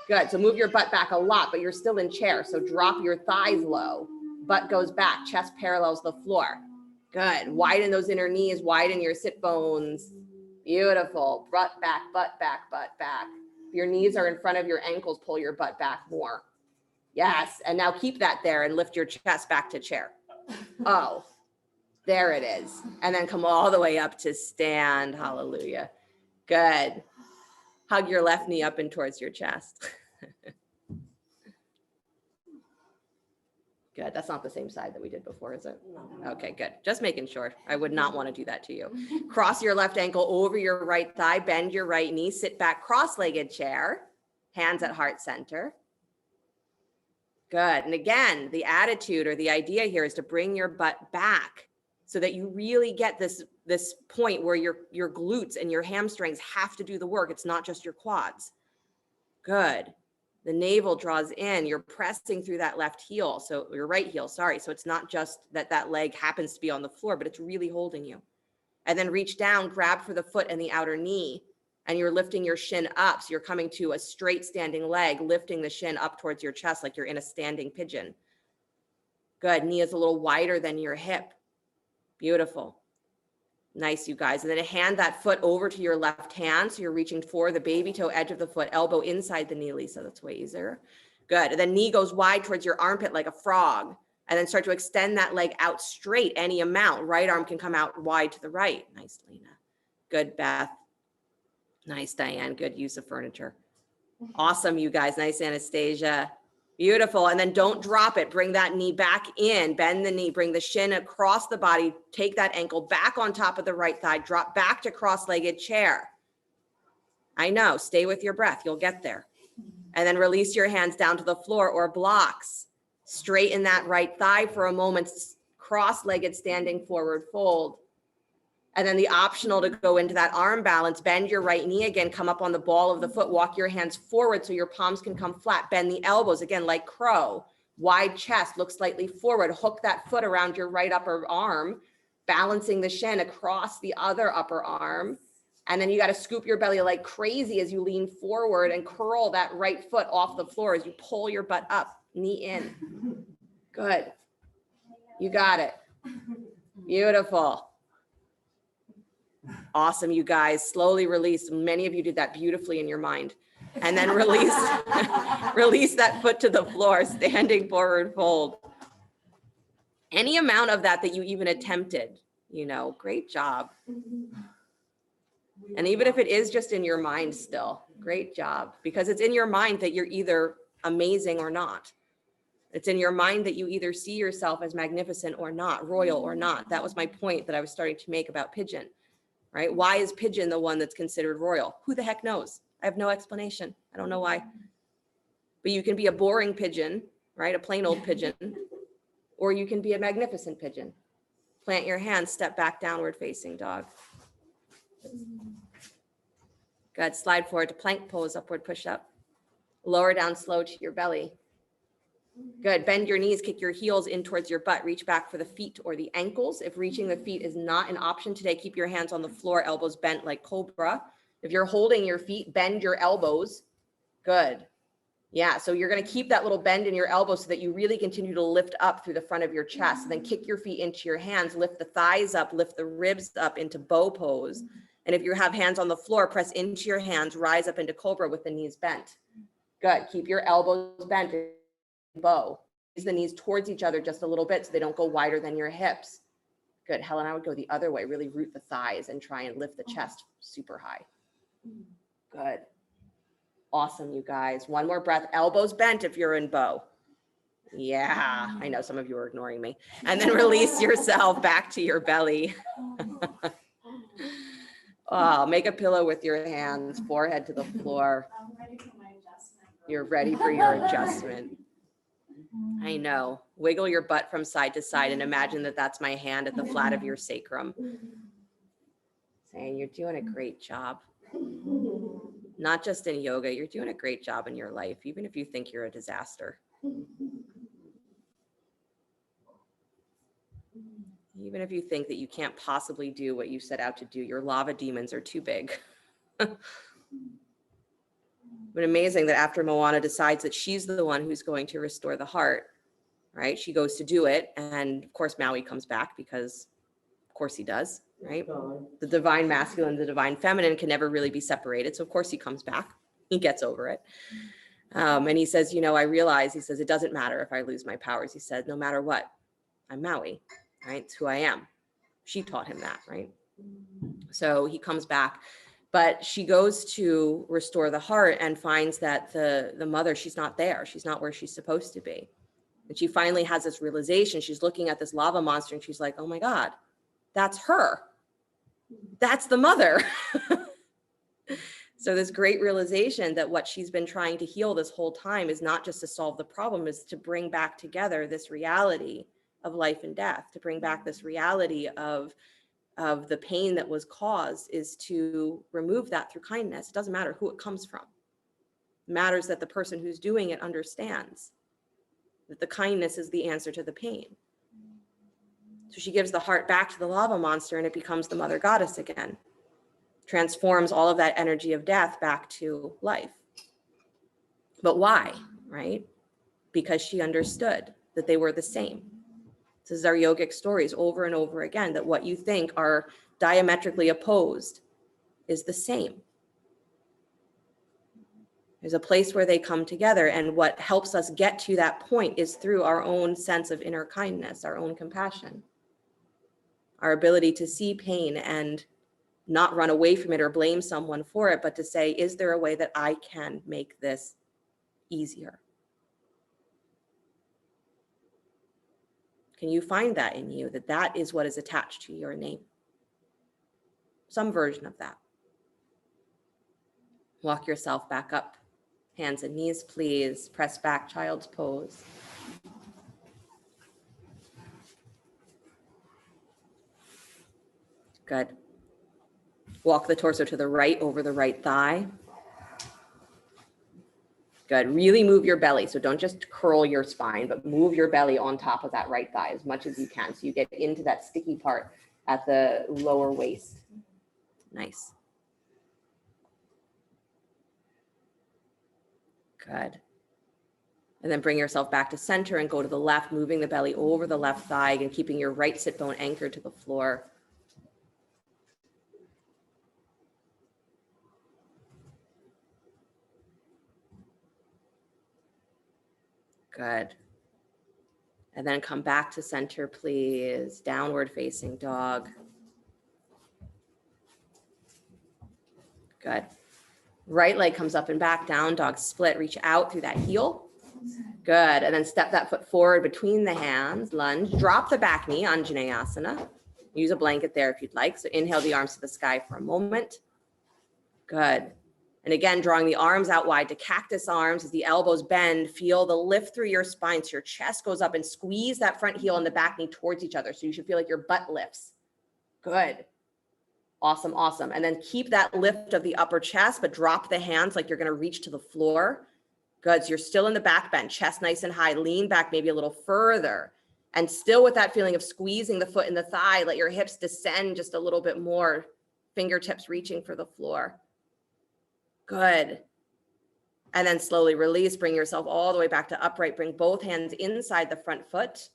Good. So move your butt back a lot, but you're still in chair. So drop your thighs low. Butt goes back. Chest parallels the floor. Good. Widen those inner knees. Widen your sit bones. Beautiful. Butt back, butt back, butt back. If your knees are in front of your ankles, pull your butt back more. Yes. And now keep that there and lift your chest back to chair. Oh, there it is. And then come all the way up to stand. Hallelujah. Good. Hug your left knee up and towards your chest. Good. That's not the same side that we did before, is it? No. Okay, good. Just making sure. I would not want to do that to you. Cross your left ankle over your right thigh, bend your right knee, sit back, cross-legged chair, hands at heart center. Good. And again, the attitude or the idea here is to bring your butt back so that you really get this point where your glutes and your hamstrings have to do the work. It's not just your quads. Good. The navel draws in, you're pressing through that left heel. So your right heel, sorry. So it's not just that leg happens to be on the floor, but it's really holding you. And then reach down, grab for the foot and the outer knee, and you're lifting your shin up. So you're coming to a straight standing leg, lifting the shin up towards your chest like you're in a standing pigeon. Good. Knee is a little wider than your hip. Beautiful. Nice, you guys. And then hand that foot over to your left hand. So you're reaching for the baby toe edge of the foot, elbow inside the knee, Lisa. That's way easier. Good. And then knee goes wide towards your armpit like a frog. And then start to extend that leg out straight any amount. Right arm can come out wide to the right. Nice, Lena. Good, Beth. Nice, Diane. Good use of furniture. Awesome, you guys. Nice, Anastasia. Beautiful. And then don't drop it. Bring that knee back in, bend the knee, bring the shin across the body, take that ankle back on top of the right thigh, drop back to cross-legged chair. I know, stay with your breath. You'll get there. And then release your hands down to the floor or blocks. Straighten that right thigh for a moment, cross-legged standing forward fold. And then the optional to go into that arm balance, bend your right knee again, come up on the ball of the foot, walk your hands forward so your palms can come flat, bend the elbows again like crow, wide chest, look slightly forward, hook that foot around your right upper arm, balancing the shin across the other upper arm. And then you got to scoop your belly like crazy as you lean forward and curl that right foot off the floor as you pull your butt up, knee in. Good. You got it. Beautiful. Awesome, you guys. Slowly release. Many of you did that beautifully in your mind. And then release, release that foot to the floor, standing forward fold. Any amount of that you even attempted, great job. And even if it is just in your mind still, great job. Because it's in your mind that you're either amazing or not. It's in your mind that you either see yourself as magnificent or not, royal or not. That was my point that I was starting to make about pigeon, right? Why is pigeon the one that's considered royal? Who the heck knows? I have no explanation. I don't know why. But you can be a boring pigeon, right? A plain old pigeon, or you can be a magnificent pigeon. Plant your hands, step back, downward facing dog. Good. Slide forward to plank pose, upward push up. Lower down slow to your belly. Good. Bend your knees, kick your heels in towards your butt. Reach back for the feet or the ankles. If reaching the feet is not an option today, keep your hands on the floor, elbows bent like cobra. If you're holding your feet, bend your elbows. Good. Yeah, so you're going to keep that little bend in your elbows so that you really continue to lift up through the front of your chest. And then kick your feet into your hands, lift the thighs up, lift the ribs up into bow pose. And if you have hands on the floor, press into your hands, rise up into cobra with the knees bent. Good. Keep your elbows bent in bow. Raise the knees towards each other just a little bit so they don't go wider than your hips. Good. Helen, I would go the other way. Really root the thighs and try and lift the chest super high. Good. Awesome, you guys. One more breath. Elbows bent if you're in bow. Yeah, I know some of you are ignoring me. And then release yourself back to your belly. Oh, make a pillow with your hands, forehead to the floor. I'm ready for my adjustment. You're ready for your adjustment. I know. Wiggle your butt from side to side and imagine that that's my hand at the flat of your sacrum. Saying you're doing a great job. Not just in yoga, you're doing a great job in your life, even if you think you're a disaster. Even if you think that you can't possibly do what you set out to do, your lava demons are too big. But amazing that after Moana decides that she's the one who's going to restore the heart, right? She goes to do it. And of course, Maui comes back because of course he does, right? The divine masculine, the divine feminine can never really be separated. So of course he comes back. He gets over it. And he says, you know, I realize, he says, it doesn't matter if I lose my powers. He said, no matter what, I'm Maui, right? It's who I am. She taught him that, right? So he comes back, but she goes to restore the heart and finds that the mother, she's not there. She's not where she's supposed to be. And she finally has this realization. She's looking at this lava monster and she's like, oh my God, that's her. That's the mother. So this great realization that what she's been trying to heal this whole time is not just to solve the problem, is to bring back together this reality of life and death, to bring back this reality of the pain that was caused, is to remove that through kindness. It doesn't matter who it comes from. It matters that the person who's doing it understands that the kindness is the answer to the pain. So she gives the heart back to the lava monster and it becomes the mother goddess again. Transforms all of that energy of death back to life. But why, right? Because she understood that they were the same. This is our yogic stories over and over again, that what you think are diametrically opposed is the same. There's a place where they come together, and what helps us get to that point is through our own sense of inner kindness, our own compassion, our ability to see pain and not run away from it or blame someone for it, but to say, is there a way that I can make this easier? Can you find that in you, that that is what is attached to your name? Some version of that. Walk yourself back up. Hands and knees, please. Press back, child's pose. Good. Walk the torso to the right over the right thigh. Good. Really move your belly. So don't just curl your spine, but move your belly on top of that right thigh as much as you can. So you get into that sticky part at the lower waist. Nice. Good. And then bring yourself back to center and go to the left, moving the belly over the left thigh and keeping your right sit bone anchored to the floor. Good. And then come back to center, please. Downward facing dog. Good. Right leg comes up and back, down dog split. Reach out through that heel. Good. And then step that foot forward between the hands, lunge, drop the back knee, Anjaneyasana. Use a blanket there if you'd like. So inhale the arms to the sky for a moment. Good. And again, drawing the arms out wide to cactus arms as the elbows bend, feel the lift through your spine so your chest goes up and squeeze that front heel and the back knee towards each other. So you should feel like your butt lifts. Good. Awesome, awesome. And then keep that lift of the upper chest, but drop the hands like you're going to reach to the floor. Good. So you're still in the back bend, chest nice and high, lean back maybe a little further. And still with that feeling of squeezing the foot in the thigh, let your hips descend just a little bit more, fingertips reaching for the floor. Good. And then slowly release, bring yourself all the way back to upright. Bring both hands inside the front foot.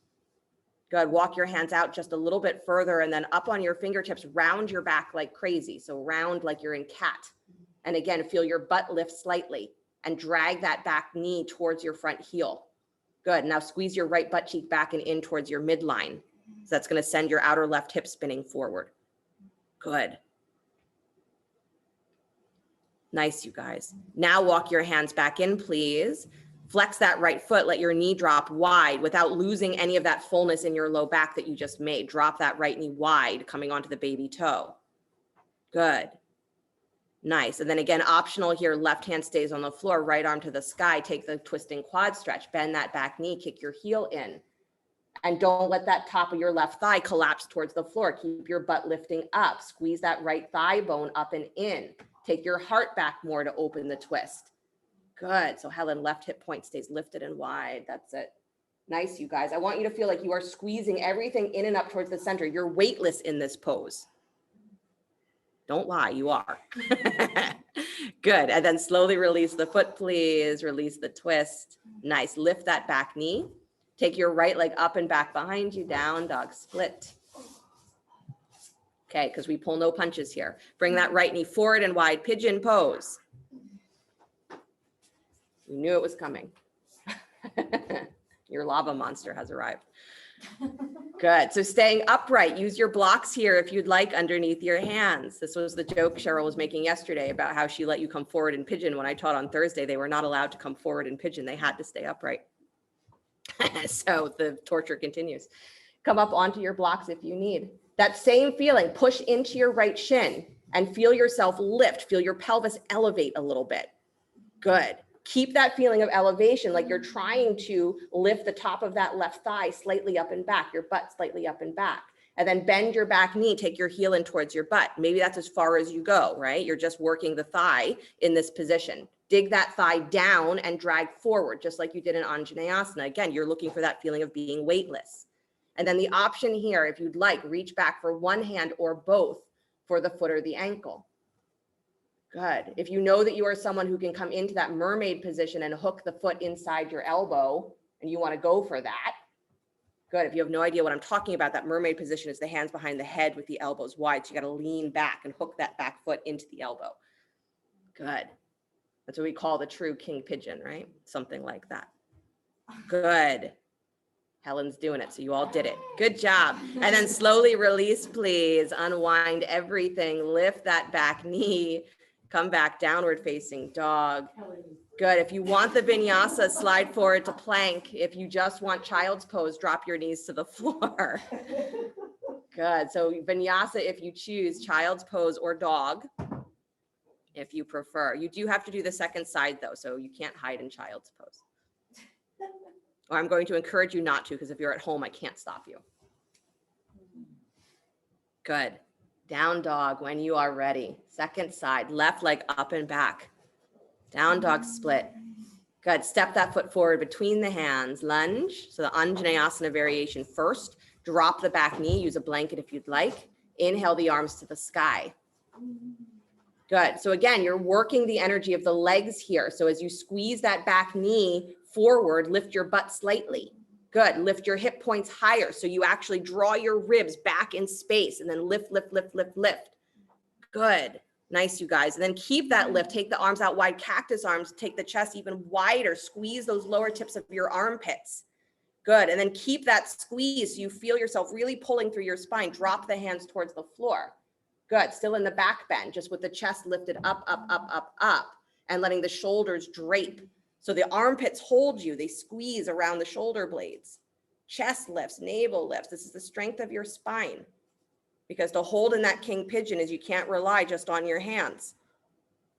Good. Walk your hands out just a little bit further and then up on your fingertips, round your back like crazy. So round like you're in cat. And again, feel your butt lift slightly and drag that back knee towards your front heel. Good. Now squeeze your right butt cheek back and in towards your midline. So that's going to send your outer left hip spinning forward. Good. Nice, you guys. Now walk your hands back in, please. Flex that right foot. Let your knee drop wide without losing any of that fullness in your low back that you just made. Drop that right knee wide, coming onto the baby toe. Good. Nice. And then again, optional here, left hand stays on the floor, right arm to the sky. Take the twisting quad stretch. Bend that back knee, kick your heel in. And don't let that top of your left thigh collapse towards the floor. Keep your butt lifting up. Squeeze that right thigh bone up and in. Take your heart back more to open the twist. Good. So Helen, left hip point stays lifted and wide. That's it. Nice, you guys. I want you to feel like you are squeezing everything in and up towards the center. You're weightless in this pose. Don't lie, you are. Good. And then slowly release the foot, please. Release the twist. Nice. Lift that back knee. Take your right leg up and back behind you. Down dog split. Okay, because we pull no punches here. Bring that right knee forward and wide, pigeon pose. You knew it was coming. Your lava monster has arrived. Good, so staying upright, use your blocks here if you'd like underneath your hands. This was the joke Cheryl was making yesterday about how she let you come forward in pigeon. When I taught on Thursday, they were not allowed to come forward in pigeon. They had to stay upright. So the torture continues. Come up onto your blocks if you need. That same feeling, push into your right shin and feel yourself lift. Feel your pelvis elevate a little bit. Good. Keep that feeling of elevation, like you're trying to lift the top of that left thigh slightly up and back, your butt slightly up and back. And then bend your back knee, take your heel in towards your butt. Maybe that's as far as you go, right? You're just working the thigh in this position. Dig that thigh down and drag forward, just like you did in Anjaneyasana. Again, you're looking for that feeling of being weightless. And then the option here, if you'd like, reach back for one hand or both for the foot or the ankle. Good. If you know that you are someone who can come into that mermaid position and hook the foot inside your elbow and you want to go for that, good. If you have no idea what I'm talking about, that mermaid position is the hands behind the head with the elbows wide. So you got to lean back and hook that back foot into the elbow. Good. That's what we call the true king pigeon, right? Something like that. Good. Helen's doing it, so you all did it. Good job. And then slowly release, please. Unwind everything. Lift that back knee. Come back, downward facing dog. Good. If you want the vinyasa, slide forward to plank. If you just want child's pose, drop your knees to the floor. Good. So vinyasa, if you choose child's pose or dog, if you prefer. You do have to do the second side though, so you can't hide in child's pose. Or I'm going to encourage you not to, because if you're at home, I can't stop you. Good. Down dog when you are ready. Second side, left leg up and back. Down dog split. Good. Step that foot forward between the hands. Lunge. So the Anjaneyasana variation first. Drop the back knee. Use a blanket if you'd like. Inhale the arms to the sky. Good. So again, you're working the energy of the legs here. So as you squeeze that back knee forward, lift your butt slightly. Good. Lift your hip points higher. So you actually draw your ribs back in space and then lift, lift, lift, lift, lift. Good. Nice, you guys. And then keep that lift. Take the arms out wide, cactus arms. Take the chest even wider. Squeeze those lower tips of your armpits. Good. And then keep that squeeze so you feel yourself really pulling through your spine. Drop the hands towards the floor. Good. Still in the back bend, just with the chest lifted up, up, up, up, up, and letting the shoulders drape. So the armpits hold you, they squeeze around the shoulder blades. Chest lifts, navel lifts. This is the strength of your spine. Because to hold in that king pigeon is you can't rely just on your hands.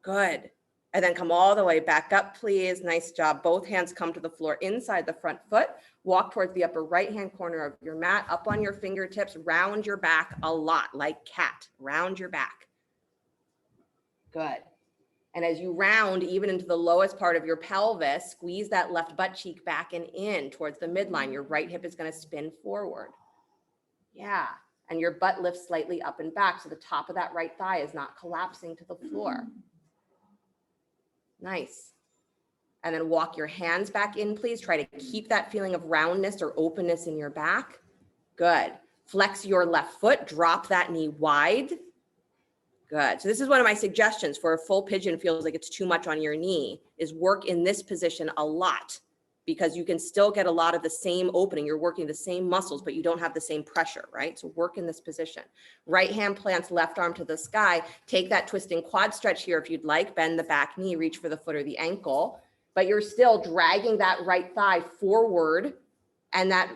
Good. And then come all the way back up, please. Nice job. Both hands come to the floor inside the front foot. Walk towards the upper right-hand corner of your mat, up on your fingertips, round your back a lot, like cat. Round your back. Good. And as you round even into the lowest part of your pelvis, squeeze that left butt cheek back and in towards the midline. Your right hip is going to spin forward. Yeah. And your butt lifts slightly up and back, so the top of that right thigh is not collapsing to the floor. Nice. And then walk your hands back in, please. Try to keep that feeling of roundness or openness in your back. Good. Flex your left foot, drop that knee wide. Good. So this is one of my suggestions for a full pigeon feels like it's too much on your knee, is work in this position a lot, because you can still get a lot of the same opening. You're working the same muscles, but you don't have the same pressure, right? So work in this position. Right hand plants left arm to the sky. Take that twisting quad stretch here if you'd like. Bend the back knee, reach for the foot or the ankle, but you're still dragging that right thigh forward, and that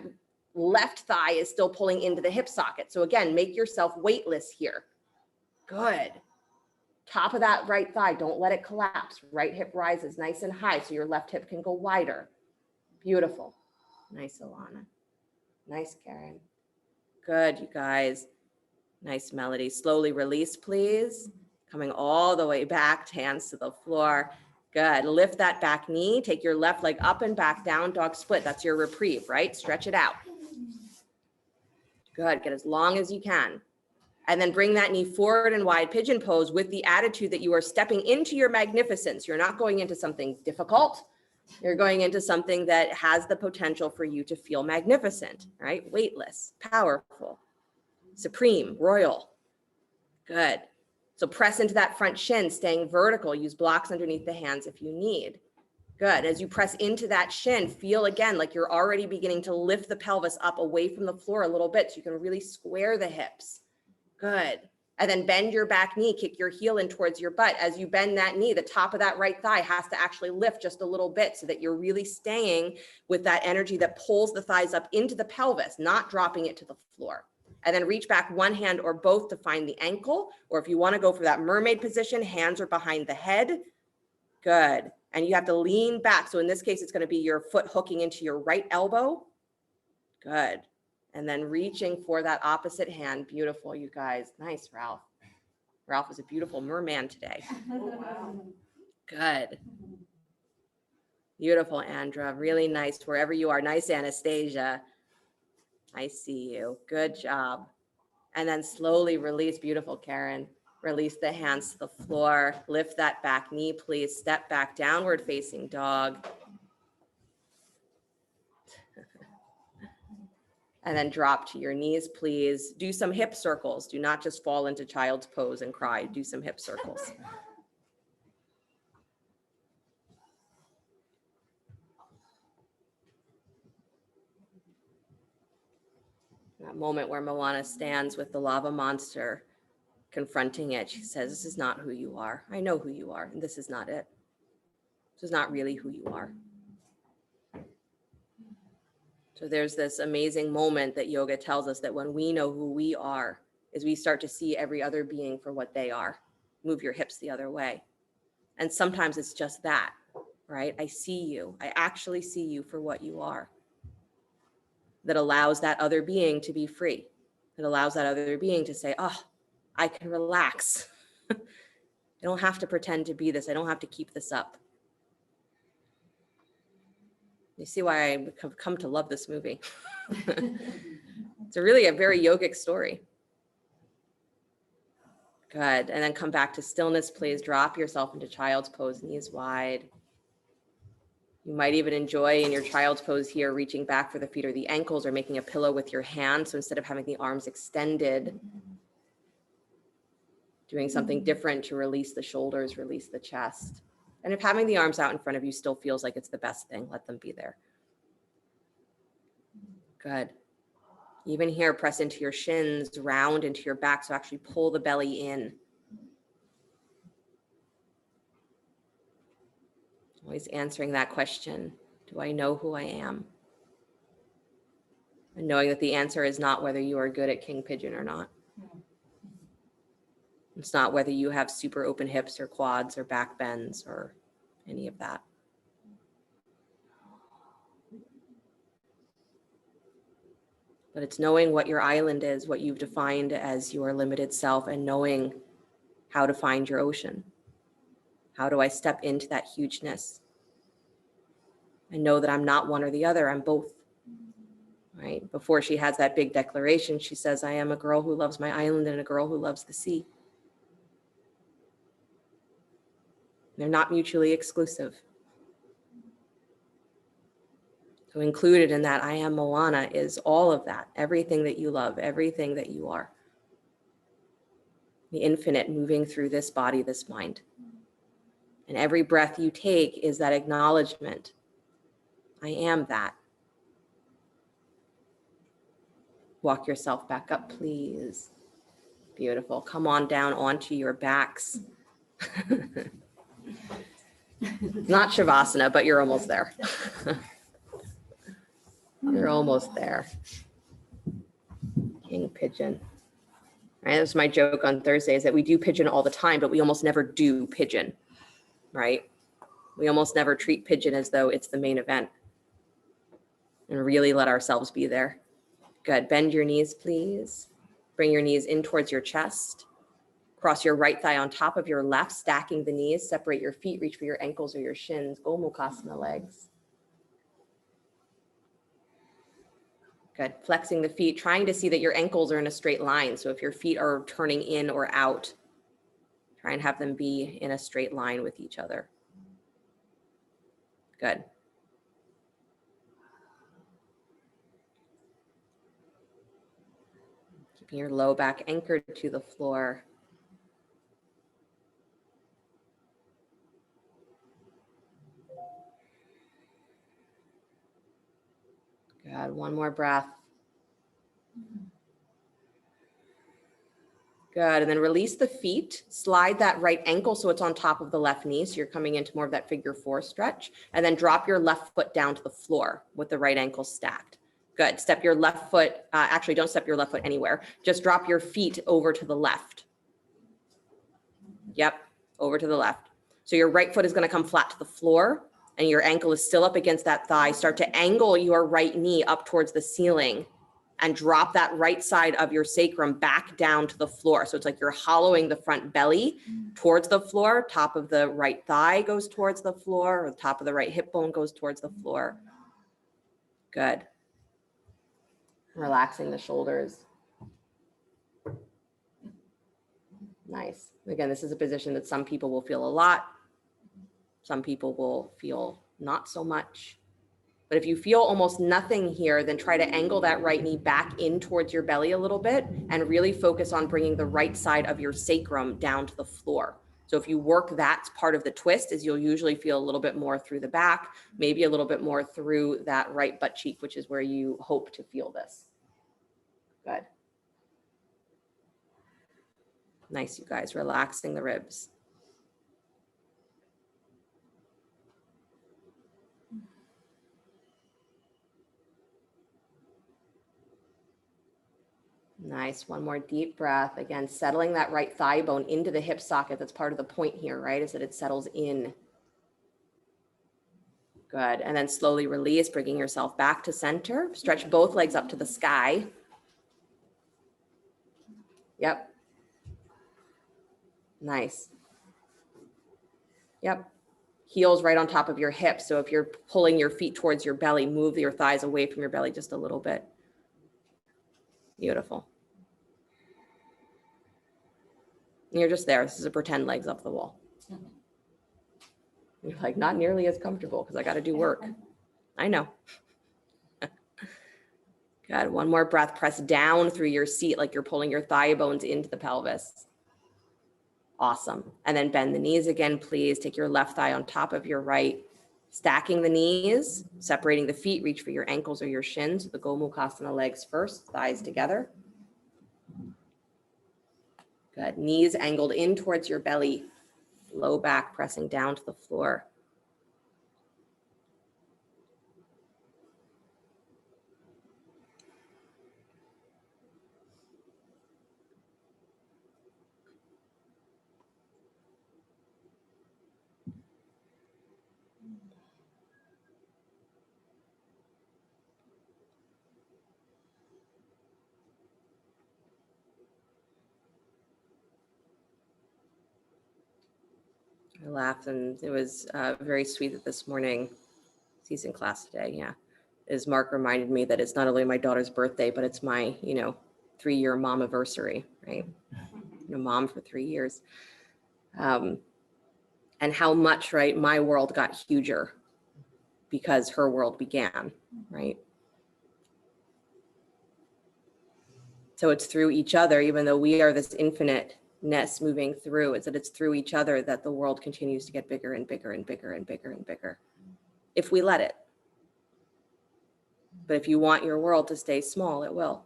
left thigh is still pulling into the hip socket. So again, make yourself weightless here. Good. Top of that right thigh, don't let it collapse. Right hip rises nice and high so your left hip can go wider. Beautiful. Nice, Alana. Nice, Karen. Good, you guys. Nice, Melody. Slowly release, please. Coming all the way back, hands to the floor. Good. Lift that back knee. Take your left leg up and back, down dog split. That's your reprieve, right? Stretch it out. Good. Get as long as you can. And then bring that knee forward in wide pigeon pose with the attitude that you are stepping into your magnificence. You're not going into something difficult. You're going into something that has the potential for you to feel magnificent, right? Weightless, powerful, supreme, royal. Good. So press into that front shin, staying vertical. Use blocks underneath the hands if you need. Good. As you press into that shin, feel again like you're already beginning to lift the pelvis up away from the floor a little bit so you can really square the hips. Good. And then bend your back knee, kick your heel in towards your butt. As you bend that knee, the top of that right thigh has to actually lift just a little bit so that you're really staying with that energy that pulls the thighs up into the pelvis, not dropping it to the floor. And then reach back one hand or both to find the ankle, or if you want to go for that mermaid position, hands are behind the head. Good. And you have to lean back. So in this case, it's going to be your foot hooking into your right elbow. Good. And then reaching for that opposite hand. Beautiful, you guys. Nice, Ralph. Ralph is a beautiful merman today. Oh, wow. Good. Beautiful, Andra. Really nice wherever you are. Nice, Anastasia. I see you. Good job. And then slowly release. Beautiful, Karen. Release the hands to the floor. Lift that back knee, please. Step back, downward facing dog. And then drop to your knees, please. Do some hip circles. Do not just fall into child's pose and cry. Do some hip circles. That moment where Moana stands with the lava monster, confronting it. She says, this is not who you are. I know who you are, and this is not it. This is not really who you are. So there's this amazing moment that yoga tells us that when we know who we are, is we start to see every other being for what they are. Move your hips the other way. And sometimes it's just that, right? I see you. I actually see you for what you are. That allows that other being to be free. That allows that other being to say, oh, I can relax. I don't have to pretend to be this. I don't have to keep this up. You see why I have come to love this movie. It's really a very yogic story. Good. And then come back to stillness, please. Drop yourself into child's pose, knees wide. You might even enjoy in your child's pose here, reaching back for the feet or the ankles or making a pillow with your hand. So instead of having the arms extended, doing something different to release the shoulders, release the chest. And if having the arms out in front of you still feels like it's the best thing, let them be there. Good. Even here, press into your shins, round into your back. So actually pull the belly in. Always answering that question, do I know who I am? And knowing that the answer is not whether you are good at king pigeon or not. It's not whether you have super open hips or quads or back bends or any of that. But it's knowing what your island is, what you've defined as your limited self, and knowing how to find your ocean. How do I step into that hugeness? And know that I'm not one or the other, I'm both. Right? Before she has that big declaration, she says, I am a girl who loves my island and a girl who loves the sea. They're not mutually exclusive. So included in that I am Moana is all of that, everything that you love, everything that you are. The infinite moving through this body, this mind. And every breath you take is that acknowledgement. I am that. Walk yourself back up, please. Beautiful. Come on down onto your backs. Not Shavasana, but you're almost there. You're almost there. King pigeon. Right? That's my joke on Thursday, is that we do pigeon all the time, but we almost never do pigeon, right? We almost never treat pigeon as though it's the main event and really let ourselves be there. Good. Bend your knees, please. Bring your knees in towards your chest. Cross your right thigh on top of your left, stacking the knees. Separate your feet, reach for your ankles or your shins. Gomukhasana legs. Good. Flexing the feet, trying to see that your ankles are in a straight line. So if your feet are turning in or out, try and have them be in a straight line with each other. Good. Keeping your low back anchored to the floor. Good. One more breath. Good. And then release the feet. Slide that right ankle so it's on top of the left knee. So you're coming into more of that figure four stretch. And then drop your left foot down to the floor with the right ankle stacked. Good. Step your left foot. Actually, don't step your left foot anywhere. Just drop your feet over to the left. Yep. Over to the left. So your right foot is going to come flat to the floor and your ankle is still up against that thigh. Start to angle your right knee up towards the ceiling and drop that right side of your sacrum back down to the floor. So it's like you're hollowing the front belly towards the floor. Top of the right thigh goes towards the floor, or the top of the right hip bone goes towards the floor. Good. Relaxing the shoulders. Nice. Again, this is a position that some people will feel a lot. Some people will feel not so much. But if you feel almost nothing here, then try to angle that right knee back in towards your belly a little bit and really focus on bringing the right side of your sacrum down to the floor. So if you work that part of the twist, is you'll usually feel a little bit more through the back, maybe a little bit more through that right butt cheek, which is where you hope to feel this. Good. Nice, you guys, relaxing the ribs. Nice. One more deep breath. Again, settling that right thigh bone into the hip socket. That's part of the point here, right? Is that it settles in. Good. And then slowly release, bringing yourself back to center. Stretch both legs up to the sky. Yep. Nice. Yep. Heels right on top of your hips. So if you're pulling your feet towards your belly, move your thighs away from your belly just a little bit. Beautiful. And you're just there. This is a pretend legs up the wall. You're like, not nearly as comfortable because I got to do work. I know. Good. One more breath. Press down through your seat like you're pulling your thigh bones into the pelvis. Awesome. And then bend the knees again, please. Take your left thigh on top of your right. Stacking the knees, separating the feet. Reach for your ankles or your shins. The Gomukhasana legs first, thighs together. Good. Knees angled in towards your belly. Low back pressing down to the floor. I laughed, and it was very sweet that this morning, he's in class today, yeah, is Mark reminded me that it's not only my daughter's birthday, but it's my, 3-year mom-iversary, right? Mom for 3 years. And how much, right, my world got huger because her world began, right? So it's through each other, even though we are this infiniteness moving through, it's through each other that the world continues to get bigger and bigger and bigger and bigger and bigger, if we let it. But if you want your world to stay small, it will.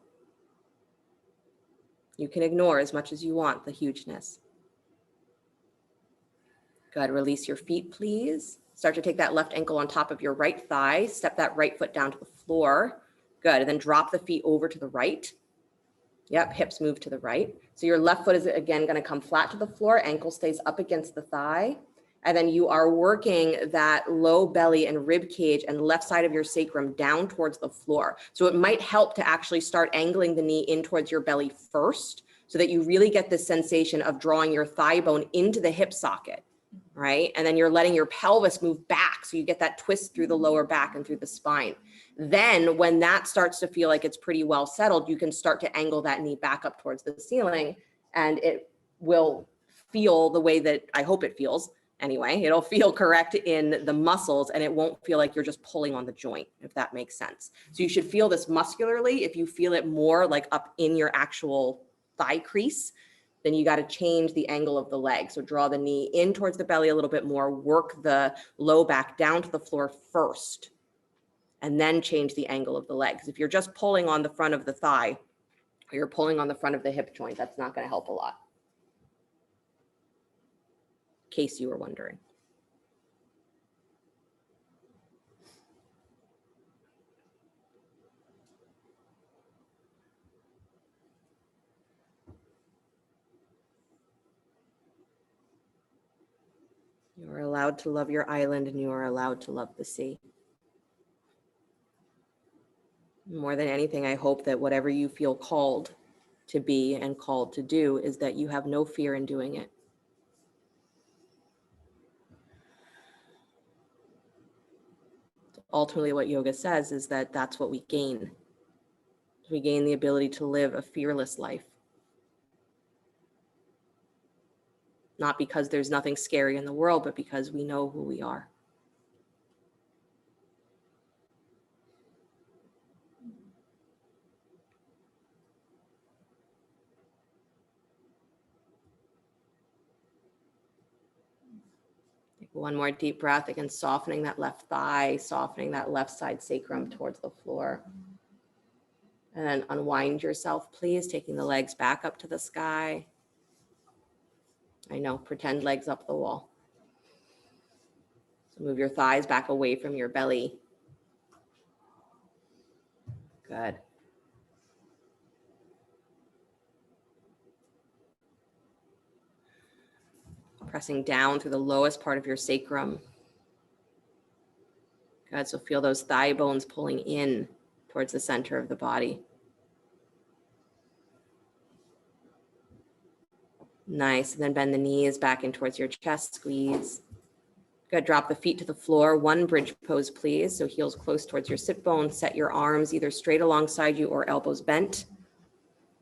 You can ignore as much as you want the hugeness. Good, release your feet, please. Start to take that left ankle on top of your right thigh. Step that right foot down to the floor. Good, and then drop the feet over to the right. Yep, hips move to the right. So your left foot is again gonna come flat to the floor, ankle stays up against the thigh. And then you are working that low belly and rib cage and left side of your sacrum down towards the floor. So it might help to actually start angling the knee in towards your belly first, so that you really get this sensation of drawing your thigh bone into the hip socket, right? And then you're letting your pelvis move back, so you get that twist through the lower back and through the spine. Then when that starts to feel like it's pretty well settled, you can start to angle that knee back up towards the ceiling, and it will feel the way that I hope it feels. Anyway, it'll feel correct in the muscles, and it won't feel like you're just pulling on the joint, if that makes sense. So you should feel this muscularly. If you feel it more like up in your actual thigh crease, then you got to change the angle of the leg. So draw the knee in towards the belly a little bit more, work the low back down to the floor first, and then change the angle of the leg. Because if you're just pulling on the front of the thigh, or you're pulling on the front of the hip joint, that's not going to help a lot. In case you were wondering. You are allowed to love your island, and you are allowed to love the sea. More than anything, I hope that whatever you feel called to be and called to do is that you have no fear in doing it. Ultimately, what yoga says is that that's what we gain. We gain the ability to live a fearless life. Not because there's nothing scary in the world, but because we know who we are. Take one more deep breath, again, softening that left thigh, softening that left side sacrum towards the floor. And then unwind yourself, please, taking the legs back up to the sky. I know, pretend legs up the wall. So move your thighs back away from your belly. Good. Pressing down through the lowest part of your sacrum. Good, so feel those thigh bones pulling in towards the center of the body. Nice, and then bend the knees back in towards your chest, squeeze. Good, drop the feet to the floor. One bridge pose, please. So heels close towards your sit bone. Set your arms either straight alongside you or elbows bent.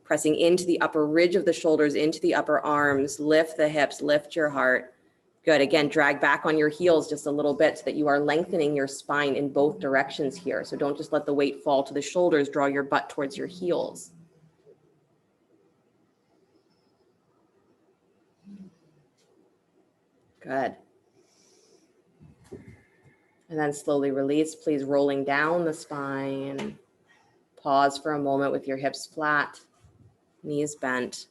Pressing into the upper ridge of the shoulders, into the upper arms. Lift the hips, lift your heart. Good, again, drag back on your heels just a little bit so that you are lengthening your spine in both directions here. So don't just let the weight fall to the shoulders. Draw your butt towards your heels. Good. And then slowly release, please, rolling down the spine. Pause for a moment with your hips flat, knees bent.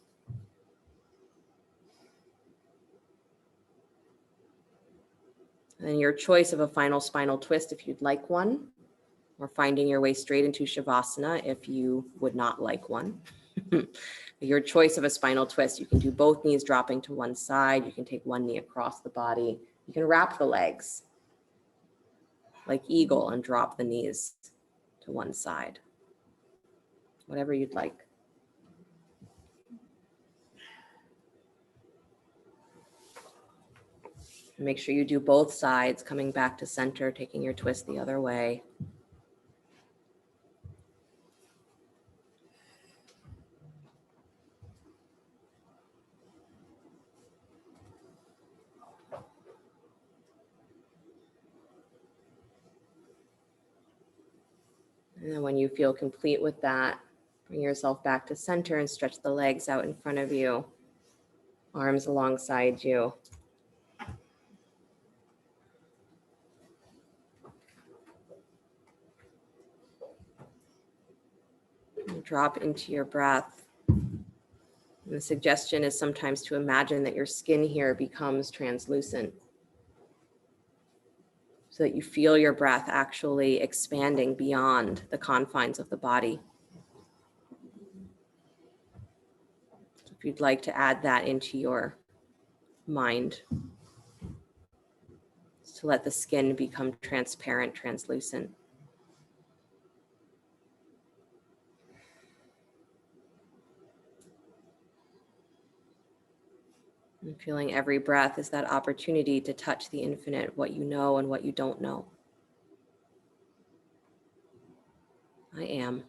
And then your choice of a final spinal twist if you'd like one, or finding your way straight into Shavasana if you would not like one. Your choice of a spinal twist, you can do both knees dropping to one side. You can take one knee across the body. You can wrap the legs like eagle and drop the knees to one side. Whatever you'd like. Make sure you do both sides, coming back to center, taking your twist the other way. And then when you feel complete with that, bring yourself back to center and stretch the legs out in front of you, arms alongside you. And drop into your breath. And the suggestion is sometimes to imagine that your skin here becomes translucent, so that you feel your breath actually expanding beyond the confines of the body. If you'd like to add that into your mind, to let the skin become transparent, translucent. And feeling every breath is that opportunity to touch the infinite, what you know and what you don't know. I am.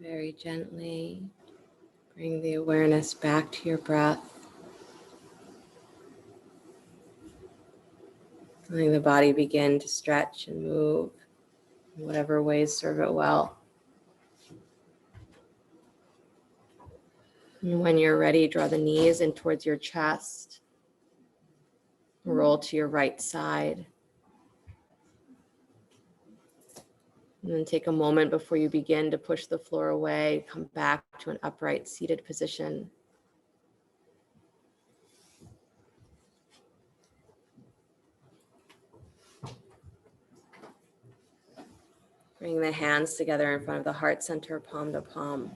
Very gently bring the awareness back to your breath. Letting the body begin to stretch and move in whatever ways serve it well. And when you're ready, draw the knees in towards your chest. Roll to your right side. And then take a moment before you begin to push the floor away, come back to an upright seated position. Bring the hands together in front of the heart center, palm to palm.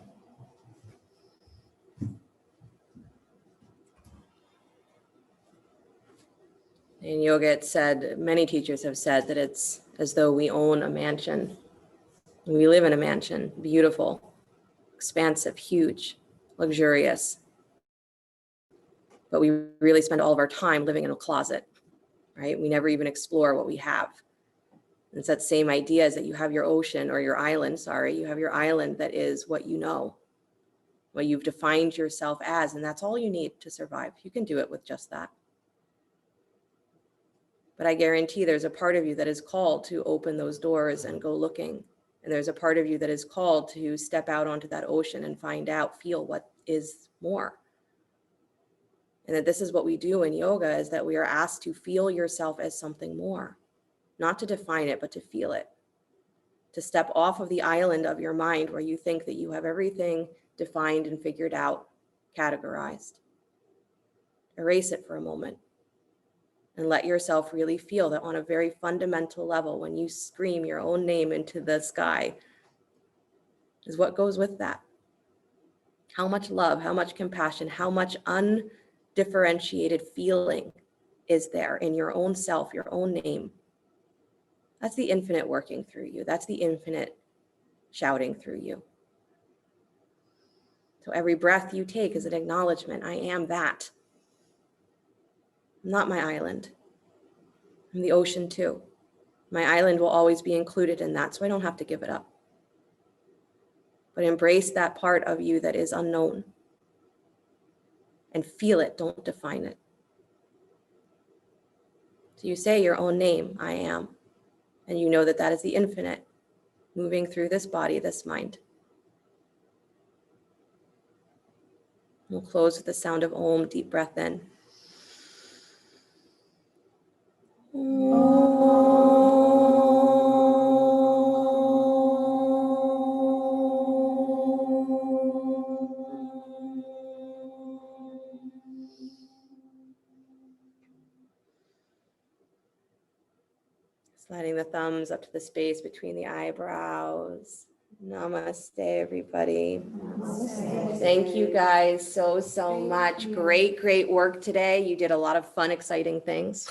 In yoga, it's said, many teachers have said that it's as though we own a mansion. We live in a mansion, beautiful, expansive, huge, luxurious. But we really spend all of our time living in a closet, right? We never even explore what we have. And it's that same idea as that you have your ocean or your island, you have your island that is what you know, what you've defined yourself as, and that's all you need to survive. You can do it with just that. But I guarantee there's a part of you that is called to open those doors and go looking. And there's a part of you that is called to step out onto that ocean and find out, feel what is more. And that this is what we do in yoga, is that we are asked to feel yourself as something more, not to define it, but to feel it. To step off of the island of your mind where you think that you have everything defined and figured out, categorized. Erase it for a moment and let yourself really feel that on a very fundamental level, when you scream your own name into the sky, is what goes with that. How much love, how much compassion, how much undifferentiated feeling is there in your own self, your own name? That's the infinite working through you. That's the infinite shouting through you. So every breath you take is an acknowledgement. I am that. I'm not my island. I'm the ocean too. My island will always be included in that, so I don't have to give it up. But embrace that part of you that is unknown and feel it, don't define it. So you say your own name, I am, and you know that that is the infinite moving through this body, this mind. We'll close with the sound of Om, deep breath in. Sliding the thumbs up to the space between the eyebrows. Namaste, everybody. Namaste. Thank you guys so much. Great work today. You did a lot of fun, exciting things.